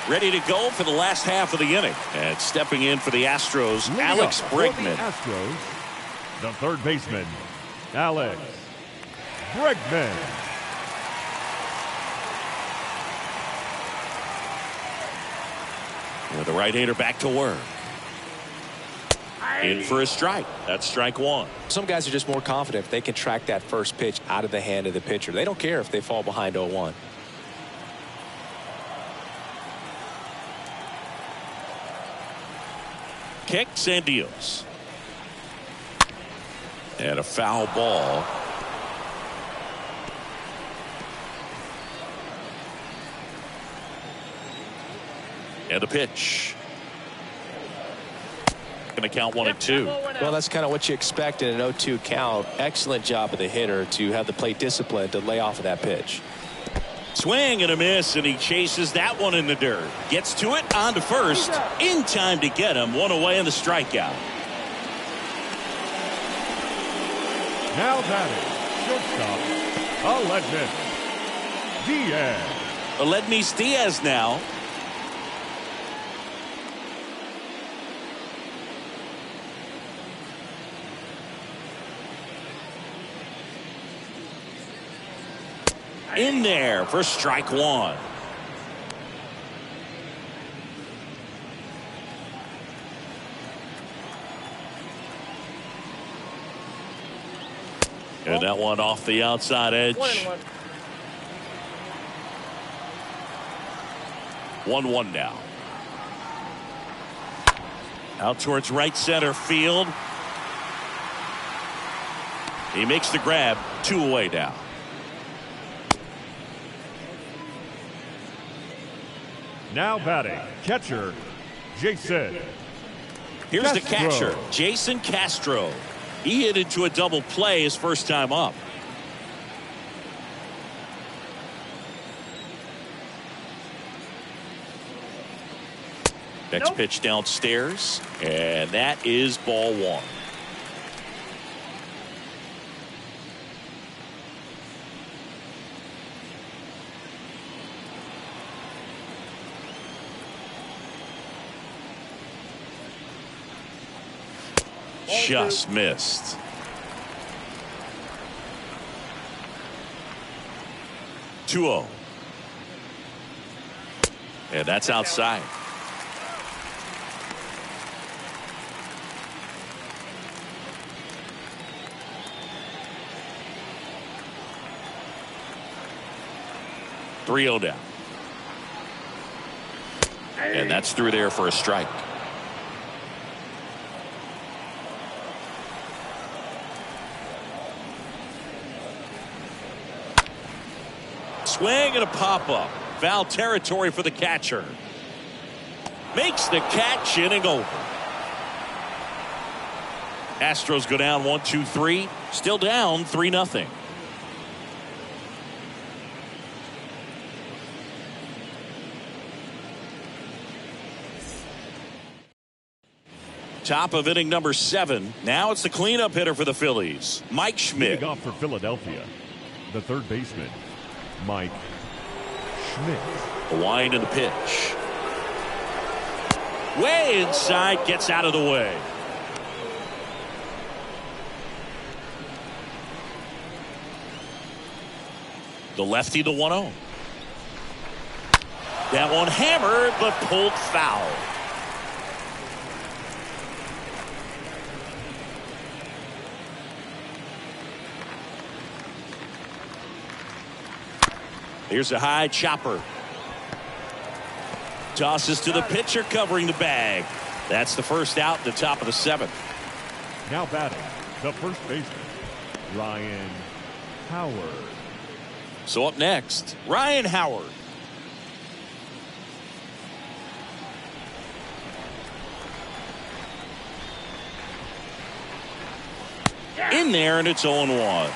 Ready to go for the last half of the inning. And stepping in for the Astros, Alex Bregman. Astros, the third baseman, Alex Bregman. With the right-hander back to work. In for a strike. That's strike 1. Some guys are just more confident if they can track that first pitch out of the hand of the pitcher. They don't care if they fall behind 0-1. Kicks and deals. And a foul ball. And a pitch. Going to count 1 and 2. Well, that's kind of what you expect in an 0-2 count. Excellent job of the hitter to have the plate discipline to lay off of that pitch. Swing and a miss, and he chases that one in the dirt. Gets to it, on to first. In time to get him. 1 away in the strikeout. Now batting, shortstop, Aledmys Diaz. Aledmys Diaz now. In there for strike 1. And that one off the outside edge. 1-1 now. Out towards right center field. He makes the grab. 2 away now. Now batting, catcher, Jason. Here's the Castro. catcher, Jason Castro. He hit into a double play his first time up. Next pitch downstairs, and that is ball 1. Just missed. (2-0). And that's outside. (3-0) down. And that's through there for a strike. swing and a pop-up. Foul territory for the catcher. Makes the catch, inning over. Astros go down 1-2-3. Still down 3-0. Top of inning number 7. Now it's the cleanup hitter for the Phillies, Mike Schmidt. Leading off for Philadelphia, the third baseman, Mike Schmidt. A wind and the pitch. Way inside, gets out of the way. The lefty, the 1-0. That one hammered, but pulled foul. Here's a high chopper. Tosses to the pitcher, covering the bag. That's the first out, the top of the 7th. Now batting, the first baseman, Ryan Howard. So up next, Ryan Howard. In there, and it's 0-1.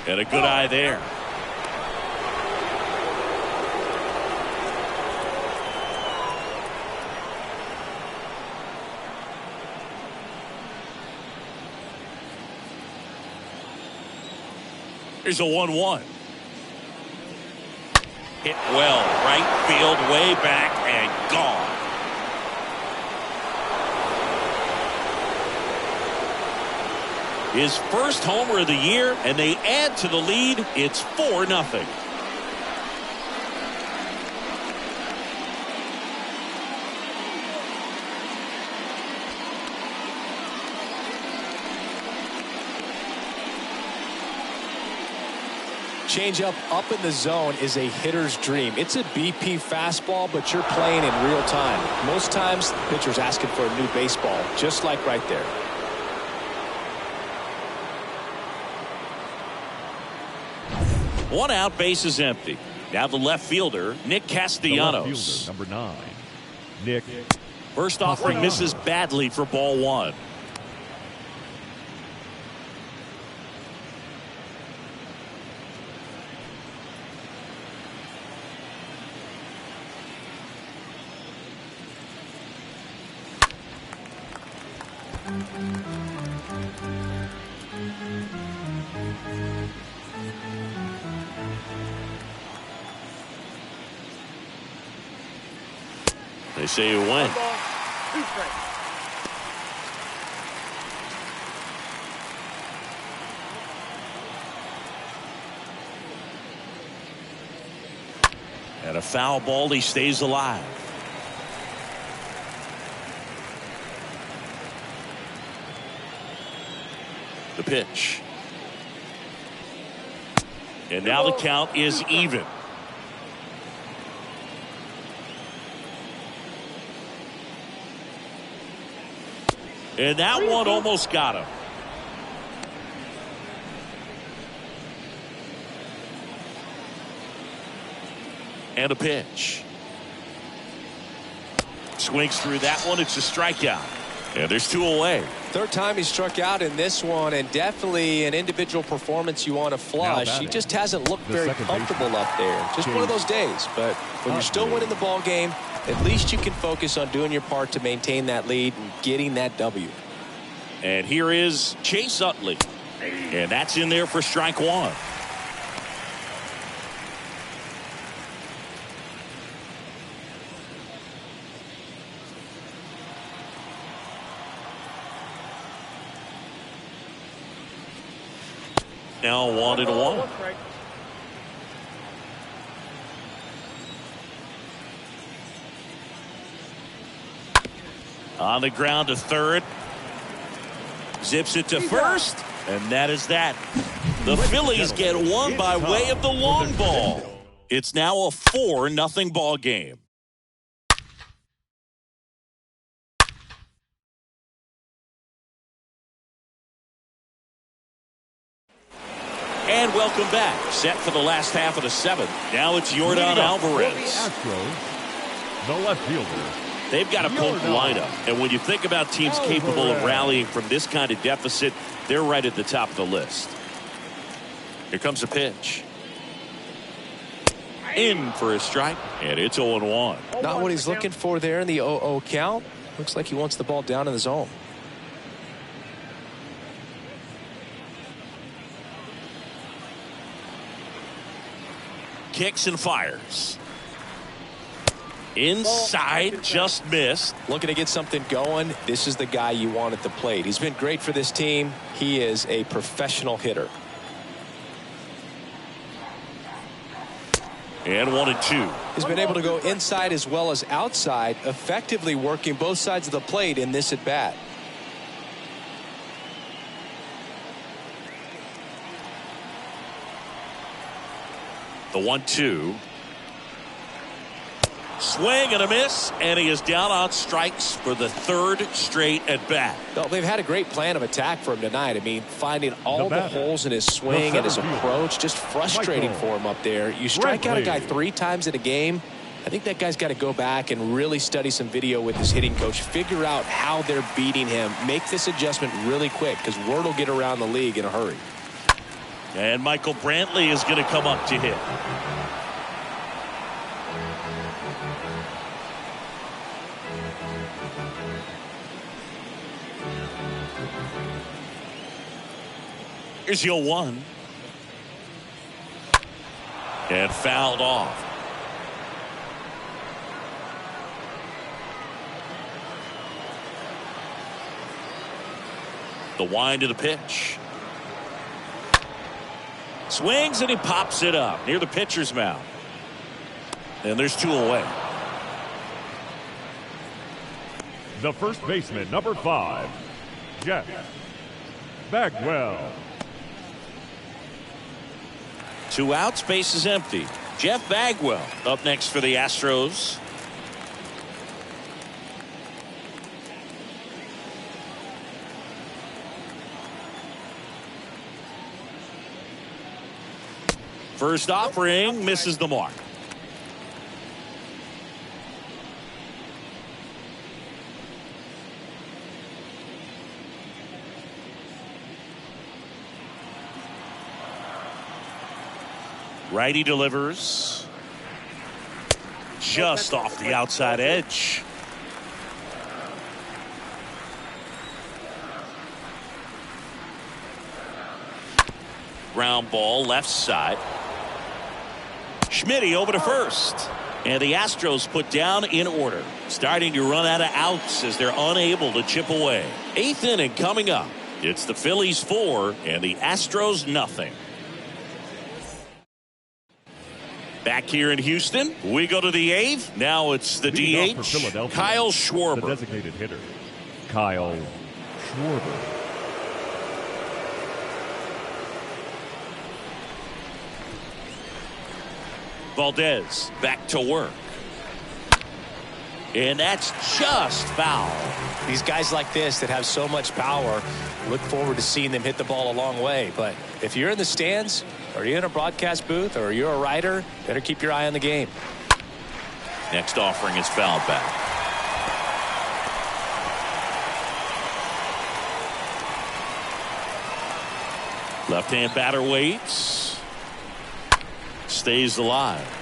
And a good eye there. Here's a 1-1. Hit well, right field, way back, and gone. His first homer of the year, and they add to the lead. It's 4-0. Changeup up in the zone is a hitter's dream. It's a BP fastball, but you're playing in real time. Most times, the pitcher's asking for a new baseball, just like right there. One out, base is empty. Now the left fielder, Nick Castellanos. The left fielder, number 9, Nick. First offering misses badly for ball 1. They say you win. And a foul ball, he stays alive. The pitch. And now the count is even. And that one almost got him. And a pitch. Swings through that one. It's a strikeout. And there's 2 away. Third time he struck out in this one, and definitely an individual performance you want to flush. He just hasn't looked very comfortable up there. Just one of those days. But when you're still winning the ball game, at least you can focus on doing your part to maintain that lead and getting that W. And here is Chase Utley. And that's in there for strike 1. Now 1-1. On the ground to third. Zips it to first. And that is that. The Phillies get one by way of the long ball. It's now a 4-0 ball game. And welcome back. Set for the last half of the seventh. Now it's Yordan Alvarez. Astros, the left fielder. They've got a potent lineup. And when you think about teams capable of rallying from this kind of deficit, they're right at the top of the list. Here comes a pitch. In for a strike. And it's 0-1. Not what he's looking for there in the 0-0 count. Looks like he wants the ball down in the zone. Kicks and fires. Inside, just missed. Looking to get something going. This is the guy you want at the plate. He's been great for this team. He is a professional hitter. And 1-2. He's been able to go inside as well as outside, effectively working both sides of the plate in this at bat. The 1-2. Swing and a miss, and he is down on strikes for the third straight at bat. Well, they've had a great plan of attack for him tonight. I mean, finding all the holes in his swing and his approach, just frustrating for him up there. You strike out a guy 3 times in a game. I think that guy's got to go back and really study some video with his hitting coach, figure out how they're beating him, make this adjustment really quick, because word will get around the league in a hurry. And Michael Brantley is going to come up to hit. Here's your 1. And fouled off. The wind of the pitch. Swings and he pops it up near the pitcher's mound. And there's 2 away. The first baseman, number 5, Jeff Bagwell. 2 outs, base is empty. Jeff Bagwell up next for the Astros. First offering misses the mark. Righty delivers. Just off the outside edge. Ground ball left side. Schmitty over to first. And the Astros put down in order. Starting to run out of outs as they're unable to chip away. 8th inning coming up. It's the Phillies 4 and the Astros nothing. Back here in Houston, we go to the 8th. Now it's the DH, Kyle Schwarber. The designated hitter, Kyle Schwarber. Valdez back to work. And that's just foul. These guys like this that have so much power, look forward to seeing them hit the ball a long way. But if you're in the stands, or you're in a broadcast booth, or you're a writer, better keep your eye on the game. Next offering is fouled back. Left-hand batter waits. Stays alive.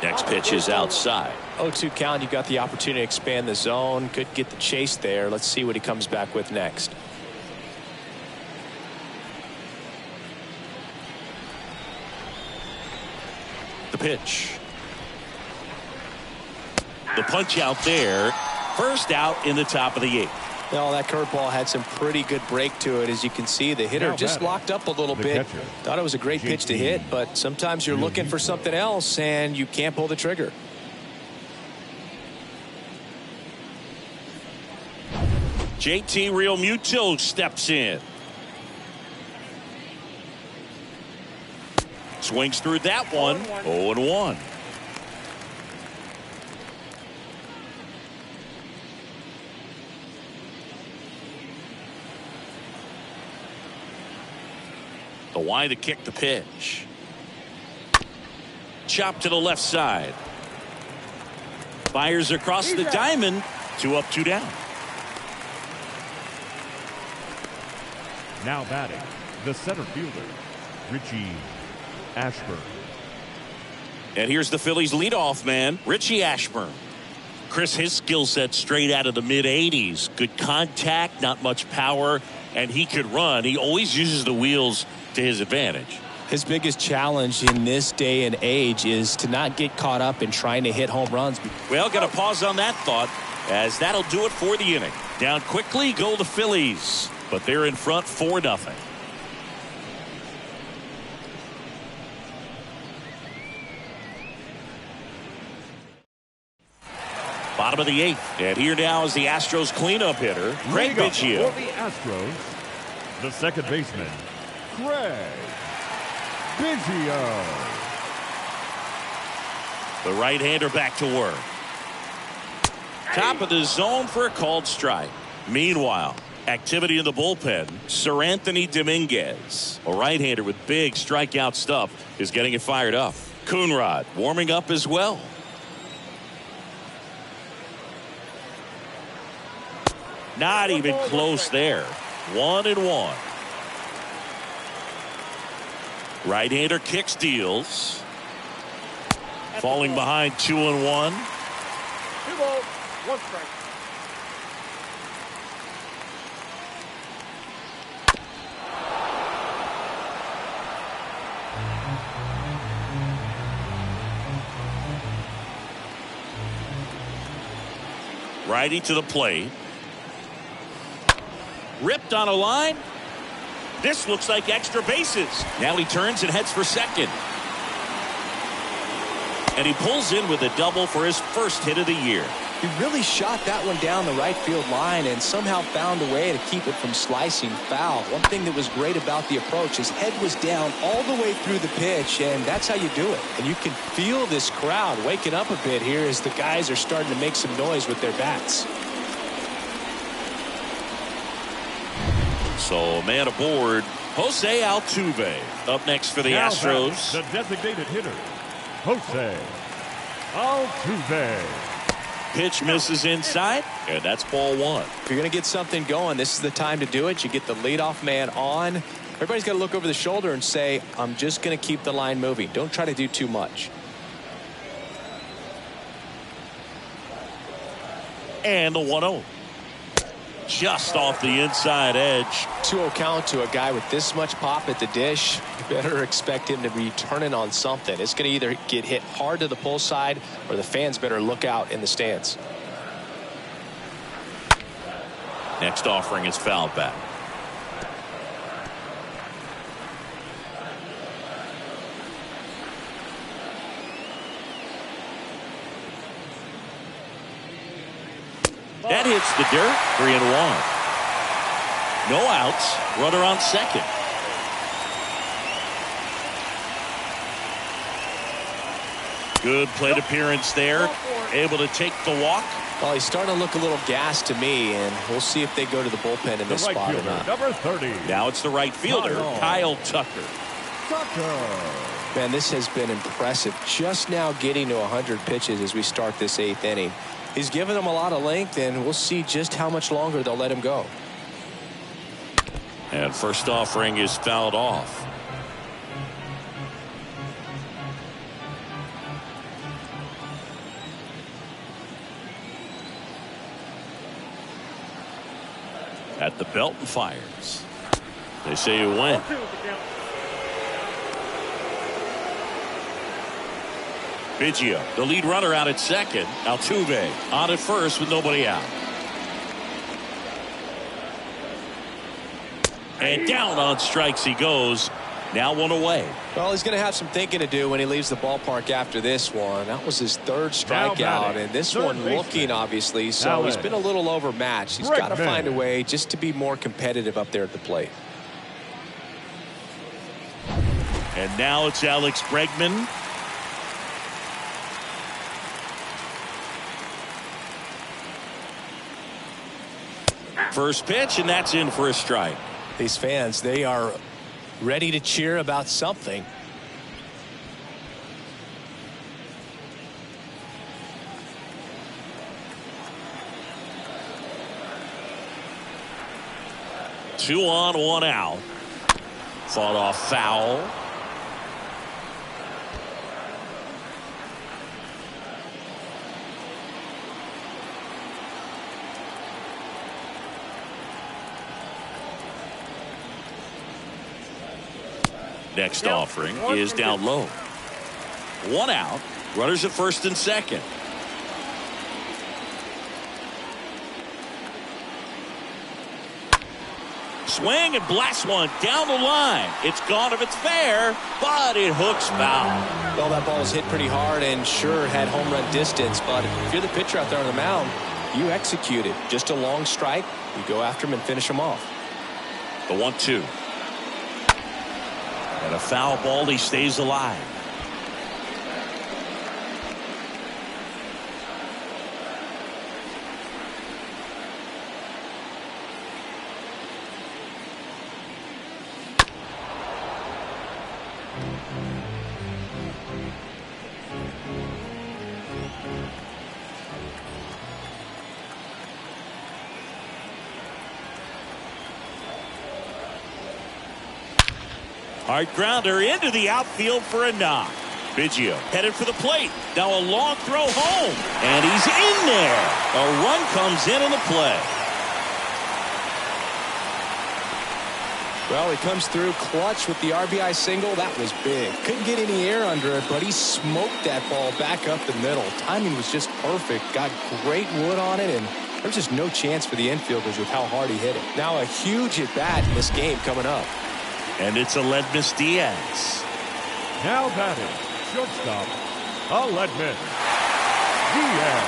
Next pitch is outside. 0-2 count. You got the opportunity to expand the zone. Could get the chase there. Let's see what he comes back with next. The pitch. The punch out there. First out in the top of the 8th. Well, that curveball had some pretty good break to it. As you can see, the hitter just locked up a little bit. Thought it was a great pitch to hit, but sometimes you're looking for something else and you can't pull the trigger. JT Realmuto steps in. Swings through that one. 0-1. why to kick the pitch. Chop to the left side. Fires across the diamond. 2 up, 2 down. Now batting, the center fielder, Richie Ashburn. And here's the Phillies leadoff man, Richie Ashburn. Chris, his skill set straight out of the mid-'80s. Good contact, not much power, and he could run. He always uses the wheels to his advantage. His biggest challenge in this day and age is to not get caught up in trying to hit home runs. Well, got to pause on that thought, as that'll do it for the inning. Down quickly go the Phillies, but they're in front 4-0. Bottom of the 8th, and here now is the Astros cleanup hitter, Craig Biggio. For the Astros, the second baseman, Craig Biggio. The right-hander back to work. Top of the zone for a called strike. Meanwhile, activity in the bullpen. Sir Anthony Dominguez, a right-hander with big strikeout stuff, is getting it fired up. Coonrod warming up as well. Not even close there. 1-1. Right-hander kicks, deals. Falling behind 2-1. 2 balls, 1 strike. Righty to the plate. Ripped on a line. This looks like extra bases. Now he turns and heads for second. And he pulls in with a double for his first hit of the year. He really shot that one down the right field line and somehow found a way to keep it from slicing foul. One thing that was great about the approach, his head was down all the way through the pitch, and that's how you do it. And you can feel this crowd waking up a bit here as the guys are starting to make some noise with their bats. So a man aboard, Jose Altuve. Up next for the Astros. The designated hitter, Jose Altuve. Pitch misses inside, and that's ball 1. If you're going to get something going, this is the time to do it. You get the leadoff man on. Everybody's got to look over the shoulder and say, I'm just going to keep the line moving. Don't try to do too much. And the 1-0. Just off the inside edge. 2-0 count to a guy with this much pop at the dish. You better expect him to be turning on something. It's going to either get hit hard to the pull side, or the fans better look out in the stands. Next offering is fouled back. That hits the dirt. 3-1. No outs. Runner on second. Good plate appearance there. Able to take the walk. Well, he's starting to look a little gassed to me, and we'll see if they go to the bullpen in this spot or not. Number 30. Now it's the right fielder, Kyle Tucker. Man, this has been impressive. Just now getting to 100 pitches as we start this 8th inning. He's given them a lot of length, and we'll see just how much longer they'll let him go. And first offering is fouled off. At the belt and fires. They say you win. Biggio, the lead runner, out at second. Altuve on at first with nobody out. And down on strikes he goes. Now 1 away. Well, he's going to have some thinking to do when he leaves the ballpark after this one. That was his 3rd strikeout, and this one looking, obviously, so he's been a little overmatched. He's got to find a way just to be more competitive up there at the plate. And now it's Alex Bregman. First pitch, and that's in for a strike. These fans, they are ready to cheer about something. Two on, one out. Fought off foul. Next offering is down low. One out. Runners at first and second. Swing and blast one down the line. It's gone if it's fair, but it hooks foul. Well, that ball was hit pretty hard and sure had home run distance, but if you're the pitcher out there on the mound, you execute it. Just a long strike. You go after him and finish him off. The 1-2. And a foul ball. He stays alive. Hard grounder into the outfield for a knock. Biggio headed for the plate. Now a long throw home. And he's in there. A run comes in on the play. Well, he comes through clutch with the RBI single. That was big. Couldn't get any air under it, but he smoked that ball back up the middle. Timing was just perfect. Got great wood on it, and there's just no chance for the infielders with how hard he hit it. Now a huge at-bat in this game coming up. And it's Aledmys Diaz. Now batting, shortstop, Aledmys Diaz.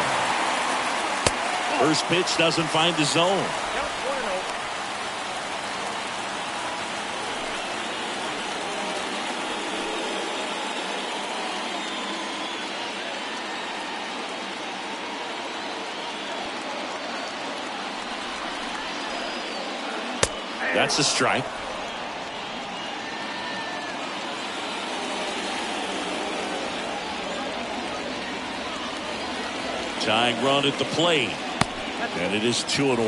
First pitch doesn't find the zone. That's a strike. Tying run at the plate. And it is 2-1.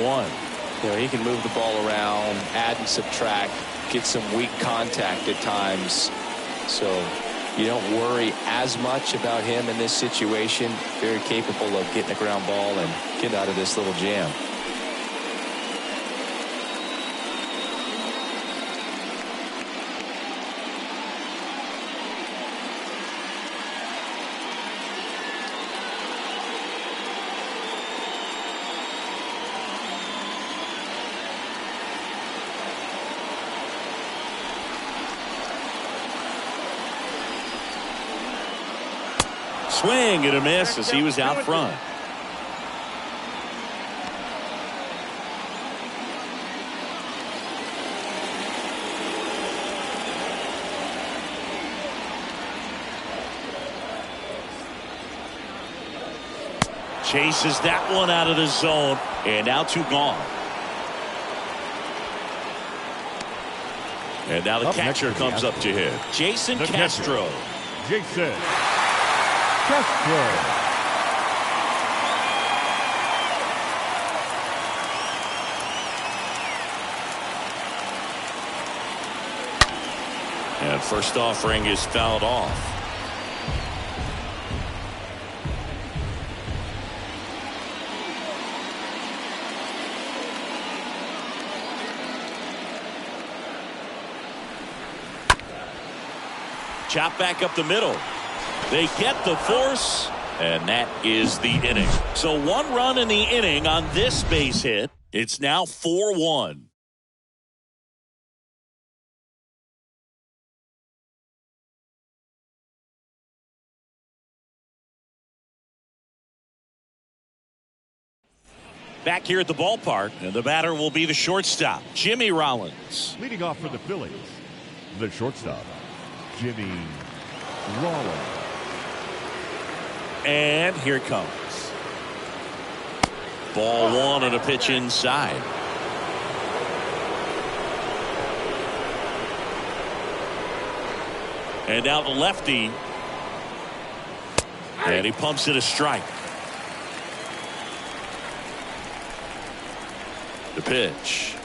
You know, he can move the ball around, add and subtract, get some weak contact at times. So you don't worry as much about him in this situation. Very capable of getting a ground ball and get out of this little jam. Swing and a miss as he was out front. Chases that one out of the zone, and now two gone. And now the catcher comes up to hit. Jason Castro. Jason Castro. And first offering is fouled off. Chop back up the middle. They get the force, and that is the inning. So one run in the inning on this base hit. It's now 4-1. Back here at the ballpark, and the batter will be the shortstop, Jimmy Rollins. Leading off for the Phillies, the shortstop, Jimmy Rollins. And here it comes. Ball one and a pitch inside. And now the lefty. And he pumps it a strike. The pitch.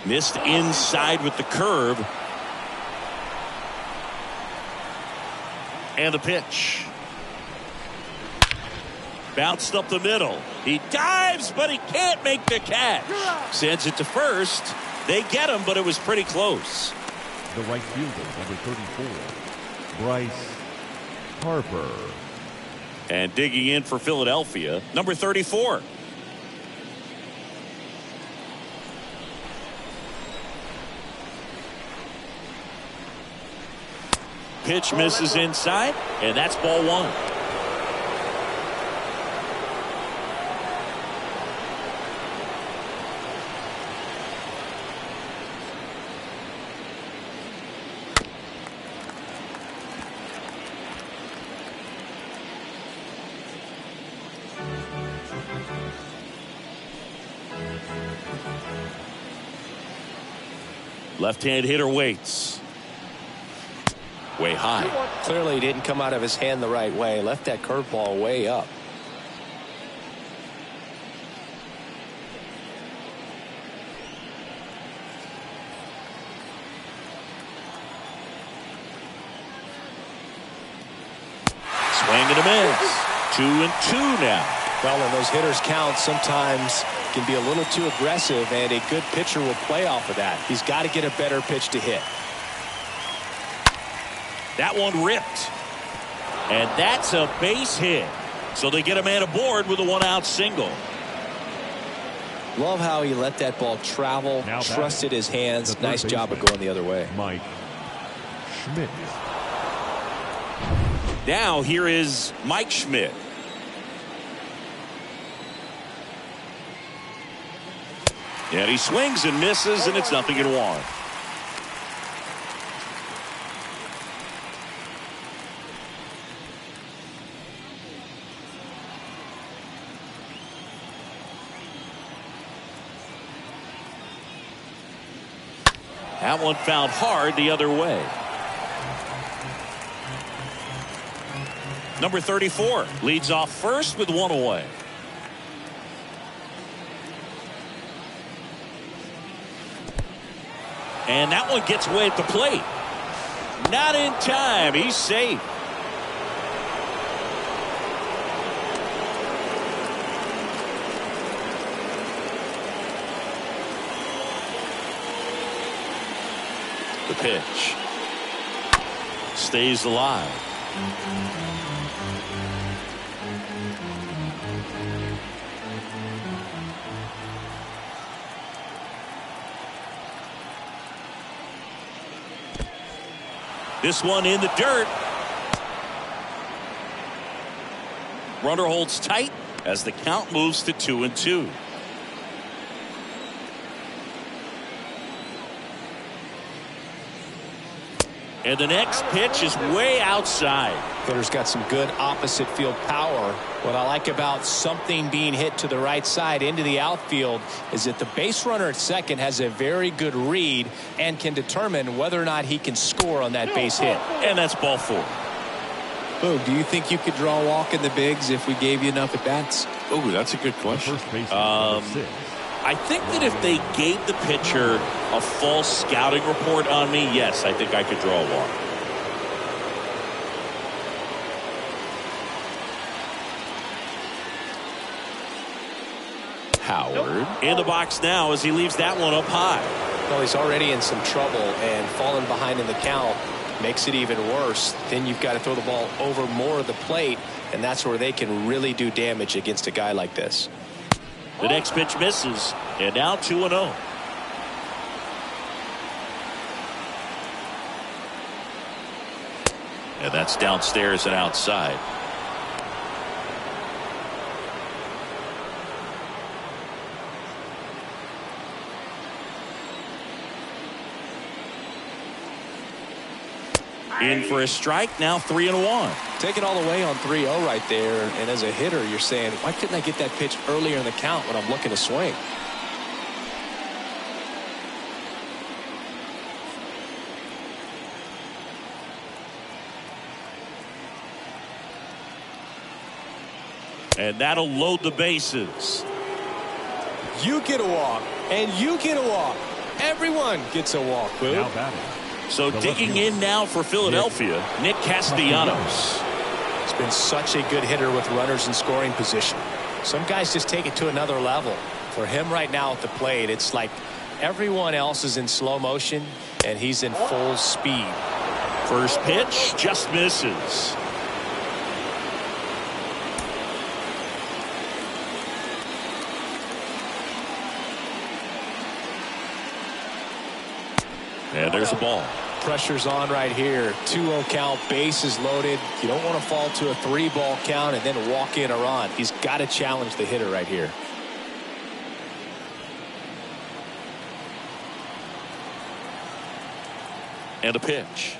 Missed inside with the curve. And the pitch. Bounced up the middle. He dives, but he can't make the catch. Sends it to first. They get him, but it was pretty close. The right fielder, number 34, Bryce Harper. And digging in for Philadelphia, number 34. Pitch misses inside, and that's ball one. Left-hand hitter waits. Way high. Clearly didn't come out of his hand the right way. Left that curveball way up. Swing and a miss. 2-2 now. Well, and those hitters count sometimes can be a little too aggressive, and a good pitcher will play off of that. He's got to get a better pitch to hit. That one ripped. And that's a base hit. So they get a man aboard with a one-out single. Love how he let that ball travel, trusted his hands. Nice job of going the other way. Mike Schmidt. Now here is Mike Schmidt. And he swings and misses, and it's 0-1. That one fouled hard the other way. Number 34 leads off first with one away. And that one gets away at the plate. Not in time. He's safe. The pitch. Stays alive. This one in the dirt. Runner holds tight as the count moves to 2-2. And the next pitch is way outside. Hitter's got some good opposite field power. What I like about something being hit to the right side into the outfield is that the base runner at second has a very good read and can determine whether or not he can score on that base hit. And that's ball four. Boog, do you think you could draw a walk in the bigs if we gave you enough at bats? Oh, that's a good question. First baseman, I think that if they gave the pitcher a false scouting report on me, yes, I think I could draw a walk. Howard in the box now as he leaves that one up high. Well, he's already in some trouble, and falling behind in the count makes it even worse. Then you've got to throw the ball over more of the plate, and that's where they can really do damage against a guy like this. The next pitch misses, and now 2-0. And that's downstairs and outside. In for a strike, now 3-1. Take it all the way on 3-0 right there, and as a hitter, you're saying, why couldn't I get that pitch earlier in the count when I'm looking to swing? And that'll load the bases. You get a walk, and you get a walk. Everyone gets a walk, Boo. Now batting. So digging in now for Philadelphia, Nick Castellanos. He's been such a good hitter with runners in scoring position. Some guys just take it to another level. For him right now at the plate, it's like everyone else is in slow motion, and he's in full speed. First pitch just misses. And there's a ball. Pressure's on right here. 2-0 count, bases loaded. You don't want to fall to a 3-ball count and then walk in a run. He's got to challenge the hitter right here. And a pitch.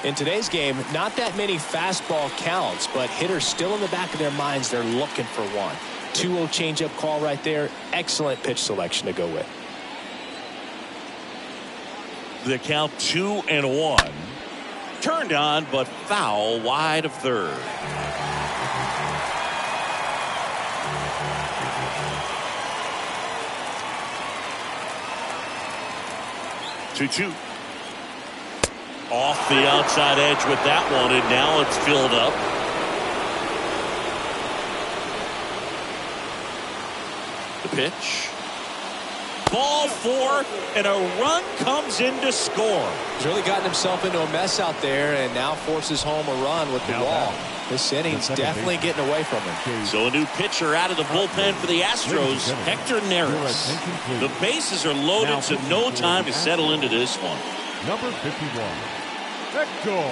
In today's game, not that many fastball counts, but hitters still in the back of their minds, they're looking for one. 2-0 changeup call right there. Excellent pitch selection to go with. The count 2-1. Turned on, but foul wide of third. Two. Off the outside edge with that one, and now it's filled up. The pitch. Ball 4, and a run comes in to score. He's really gotten himself into a mess out there and now forces home a run with the walk. This inning's definitely getting away from him. So a new pitcher out of the bullpen for the Astros, Hector Neris. The bases are loaded, so no time to settle into this one. Number 51, Hector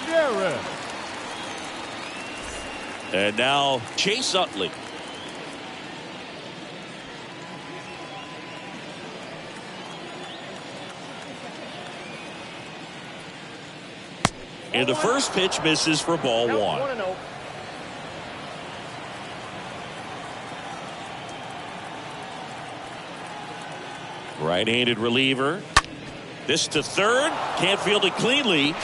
Neris. And now Chase Utley. And the first pitch misses for ball 1. Right-handed reliever. This to third. Can't field it cleanly.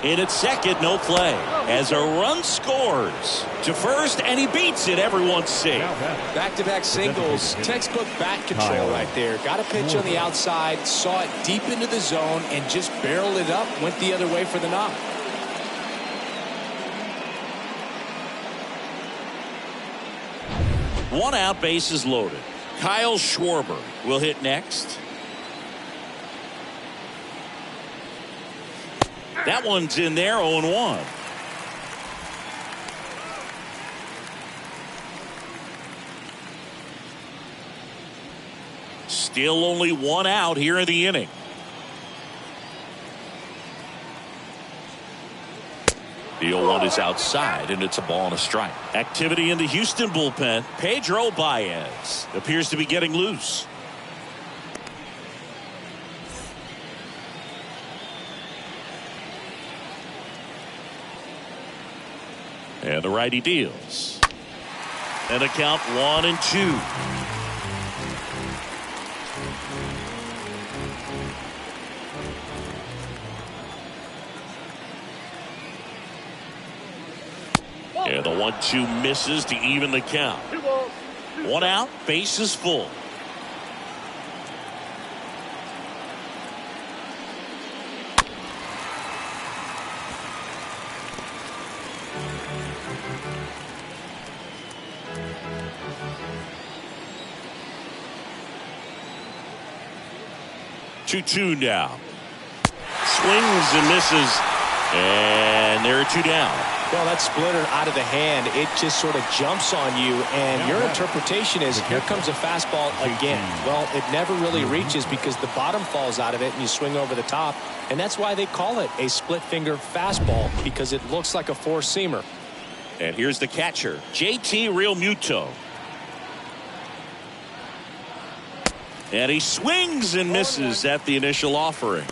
And at second, no play. As a run scores to first, and he beats it. Everyone's safe. Back-to-back singles. Textbook bat control right there. Got a pitch on the outside. Saw it deep into the zone and just barreled it up. Went the other way for the knock. One out, bases loaded. Kyle Schwarber will hit next. That one's in there, 0-1. Still only one out here in the inning. The 0-1 is outside, and it's a ball and a strike. Activity in the Houston bullpen. Pedro Baez appears to be getting loose. And the righty deals. And a count 1-2. And the 1-2 misses to even the count. One out, bases full. Two now. Swings and misses. And there are 2 down. Well, that splitter out of the hand, it just sort of jumps on you, and your interpretation is, here comes a fastball again. Well, it never really reaches because the bottom falls out of it and you swing over the top, and that's why they call it a split finger fastball, because it looks like a four-seamer. And here's the catcher, JT Realmuto. And he swings and misses at the initial offering.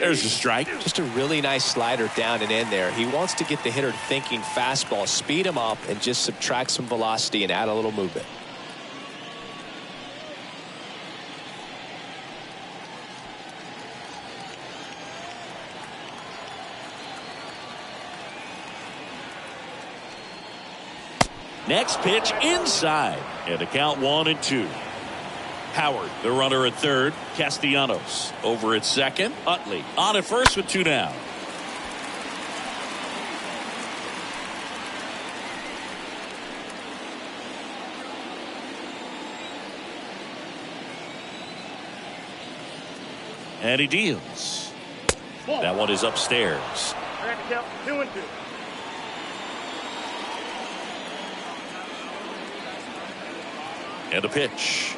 There's a strike. Just a really nice slider down and in there. He wants to get the hitter thinking fastball, speed him up, and just subtract some velocity and add a little movement. Next pitch inside, and the count 1-2. Howard, the runner at third. Castellanos over at second. Utley on at first with 2 down. And he deals. That one is upstairs. Count 2-2. And a pitch.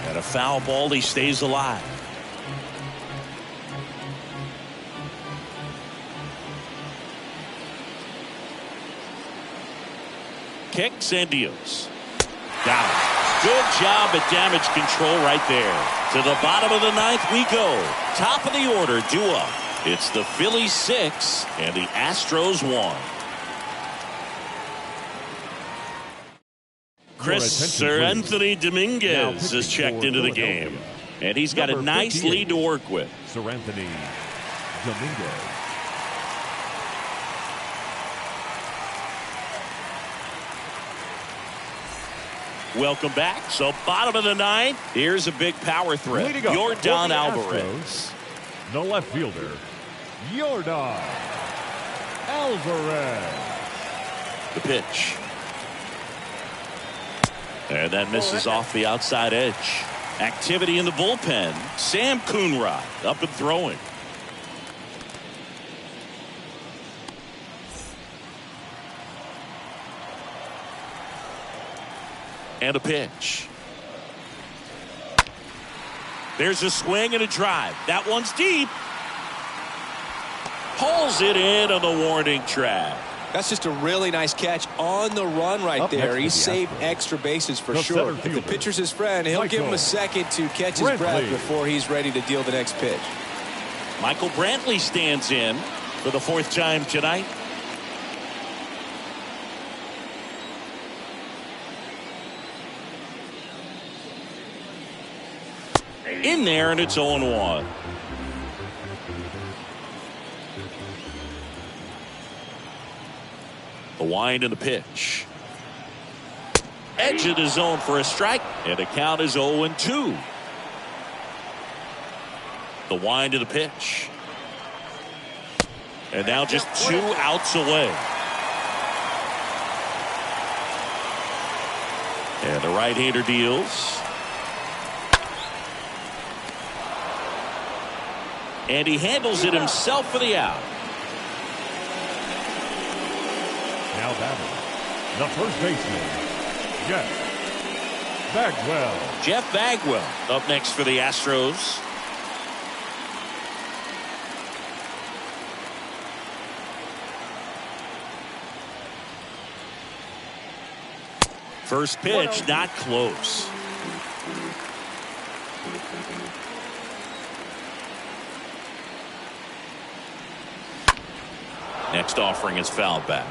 And a foul ball. He stays alive. Kicks and deals. Got it. Good job at damage control right there. To the bottom of the 9th we go. Top of the order due up. It's the Phillies 6 and the Astros 1. Sir Anthony Dominguez is checked into the game, and he's got a nice lead to work with. Sir Anthony Dominguez. Welcome back. So bottom of the 9th. Here's a big power threat. Yordan Alvarez. The left fielder, Yordan Alvarez. The pitch. And that misses off the outside edge. Activity in the bullpen. Sam Coonrod up and throwing. And a pitch. There's a swing and a drive. That one's deep. Pulls it in on the warning track. That's just a really nice catch on the run right there. He saved extra bases for sure. If the pitcher's his friend, he'll give him a second to catch his breath before he's ready to deal the next pitch. Michael Brantley stands in for the 4th time tonight. In there, and it's 0-1. The wind and the pitch. Edge of the zone for a strike, and the count is 0-2. The wind of the pitch. And now just 2 outs away. And the right-hander deals. And he handles it himself for the out. Now batting, the first baseman, Jeff Bagwell. Jeff Bagwell up next for the Astros. First pitch, not close. Next offering is fouled back.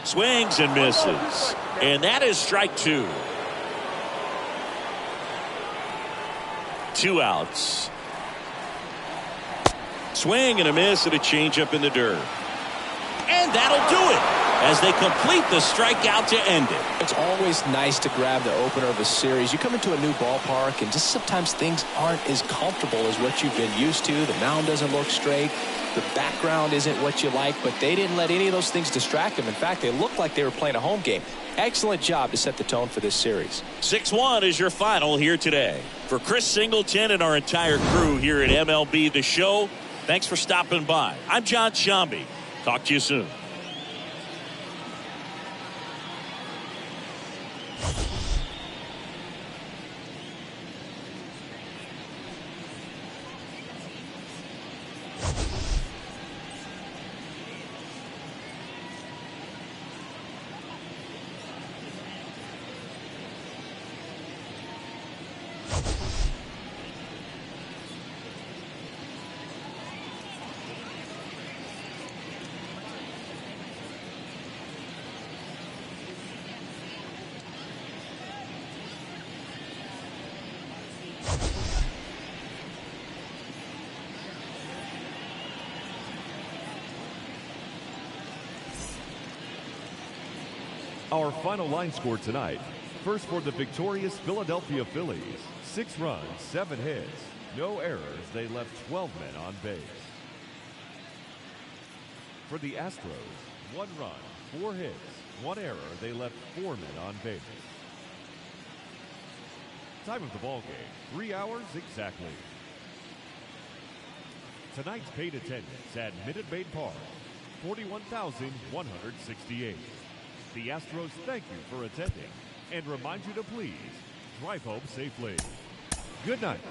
Swings and misses. And that is strike 2. 2 outs. Swing and a miss and a changeup in the dirt. And that'll do it as they complete the strikeout to end it. It's always nice to grab the opener of a series. You come into a new ballpark and just sometimes things aren't as comfortable as what you've been used to. The mound doesn't look straight. The background isn't what you like, but they didn't let any of those things distract them. In fact, they looked like they were playing a home game. Excellent job to set the tone for this series. 6-1 is your final here today. For Chris Singleton and our entire crew here at MLB The Show, thanks for stopping by. I'm John Shambi. Talk to you soon. Our final line score tonight. First for the victorious Philadelphia Phillies. 6 runs, 7 hits, no errors. They left 12 men on base. For the Astros, 1 run, 4 hits, 1 error. They left 4 men on base. Time of the ball game, 3 hours exactly. Tonight's paid attendance at Minute Maid Park, 41,168. The Astros thank you for attending and remind you to please drive home safely. Good night.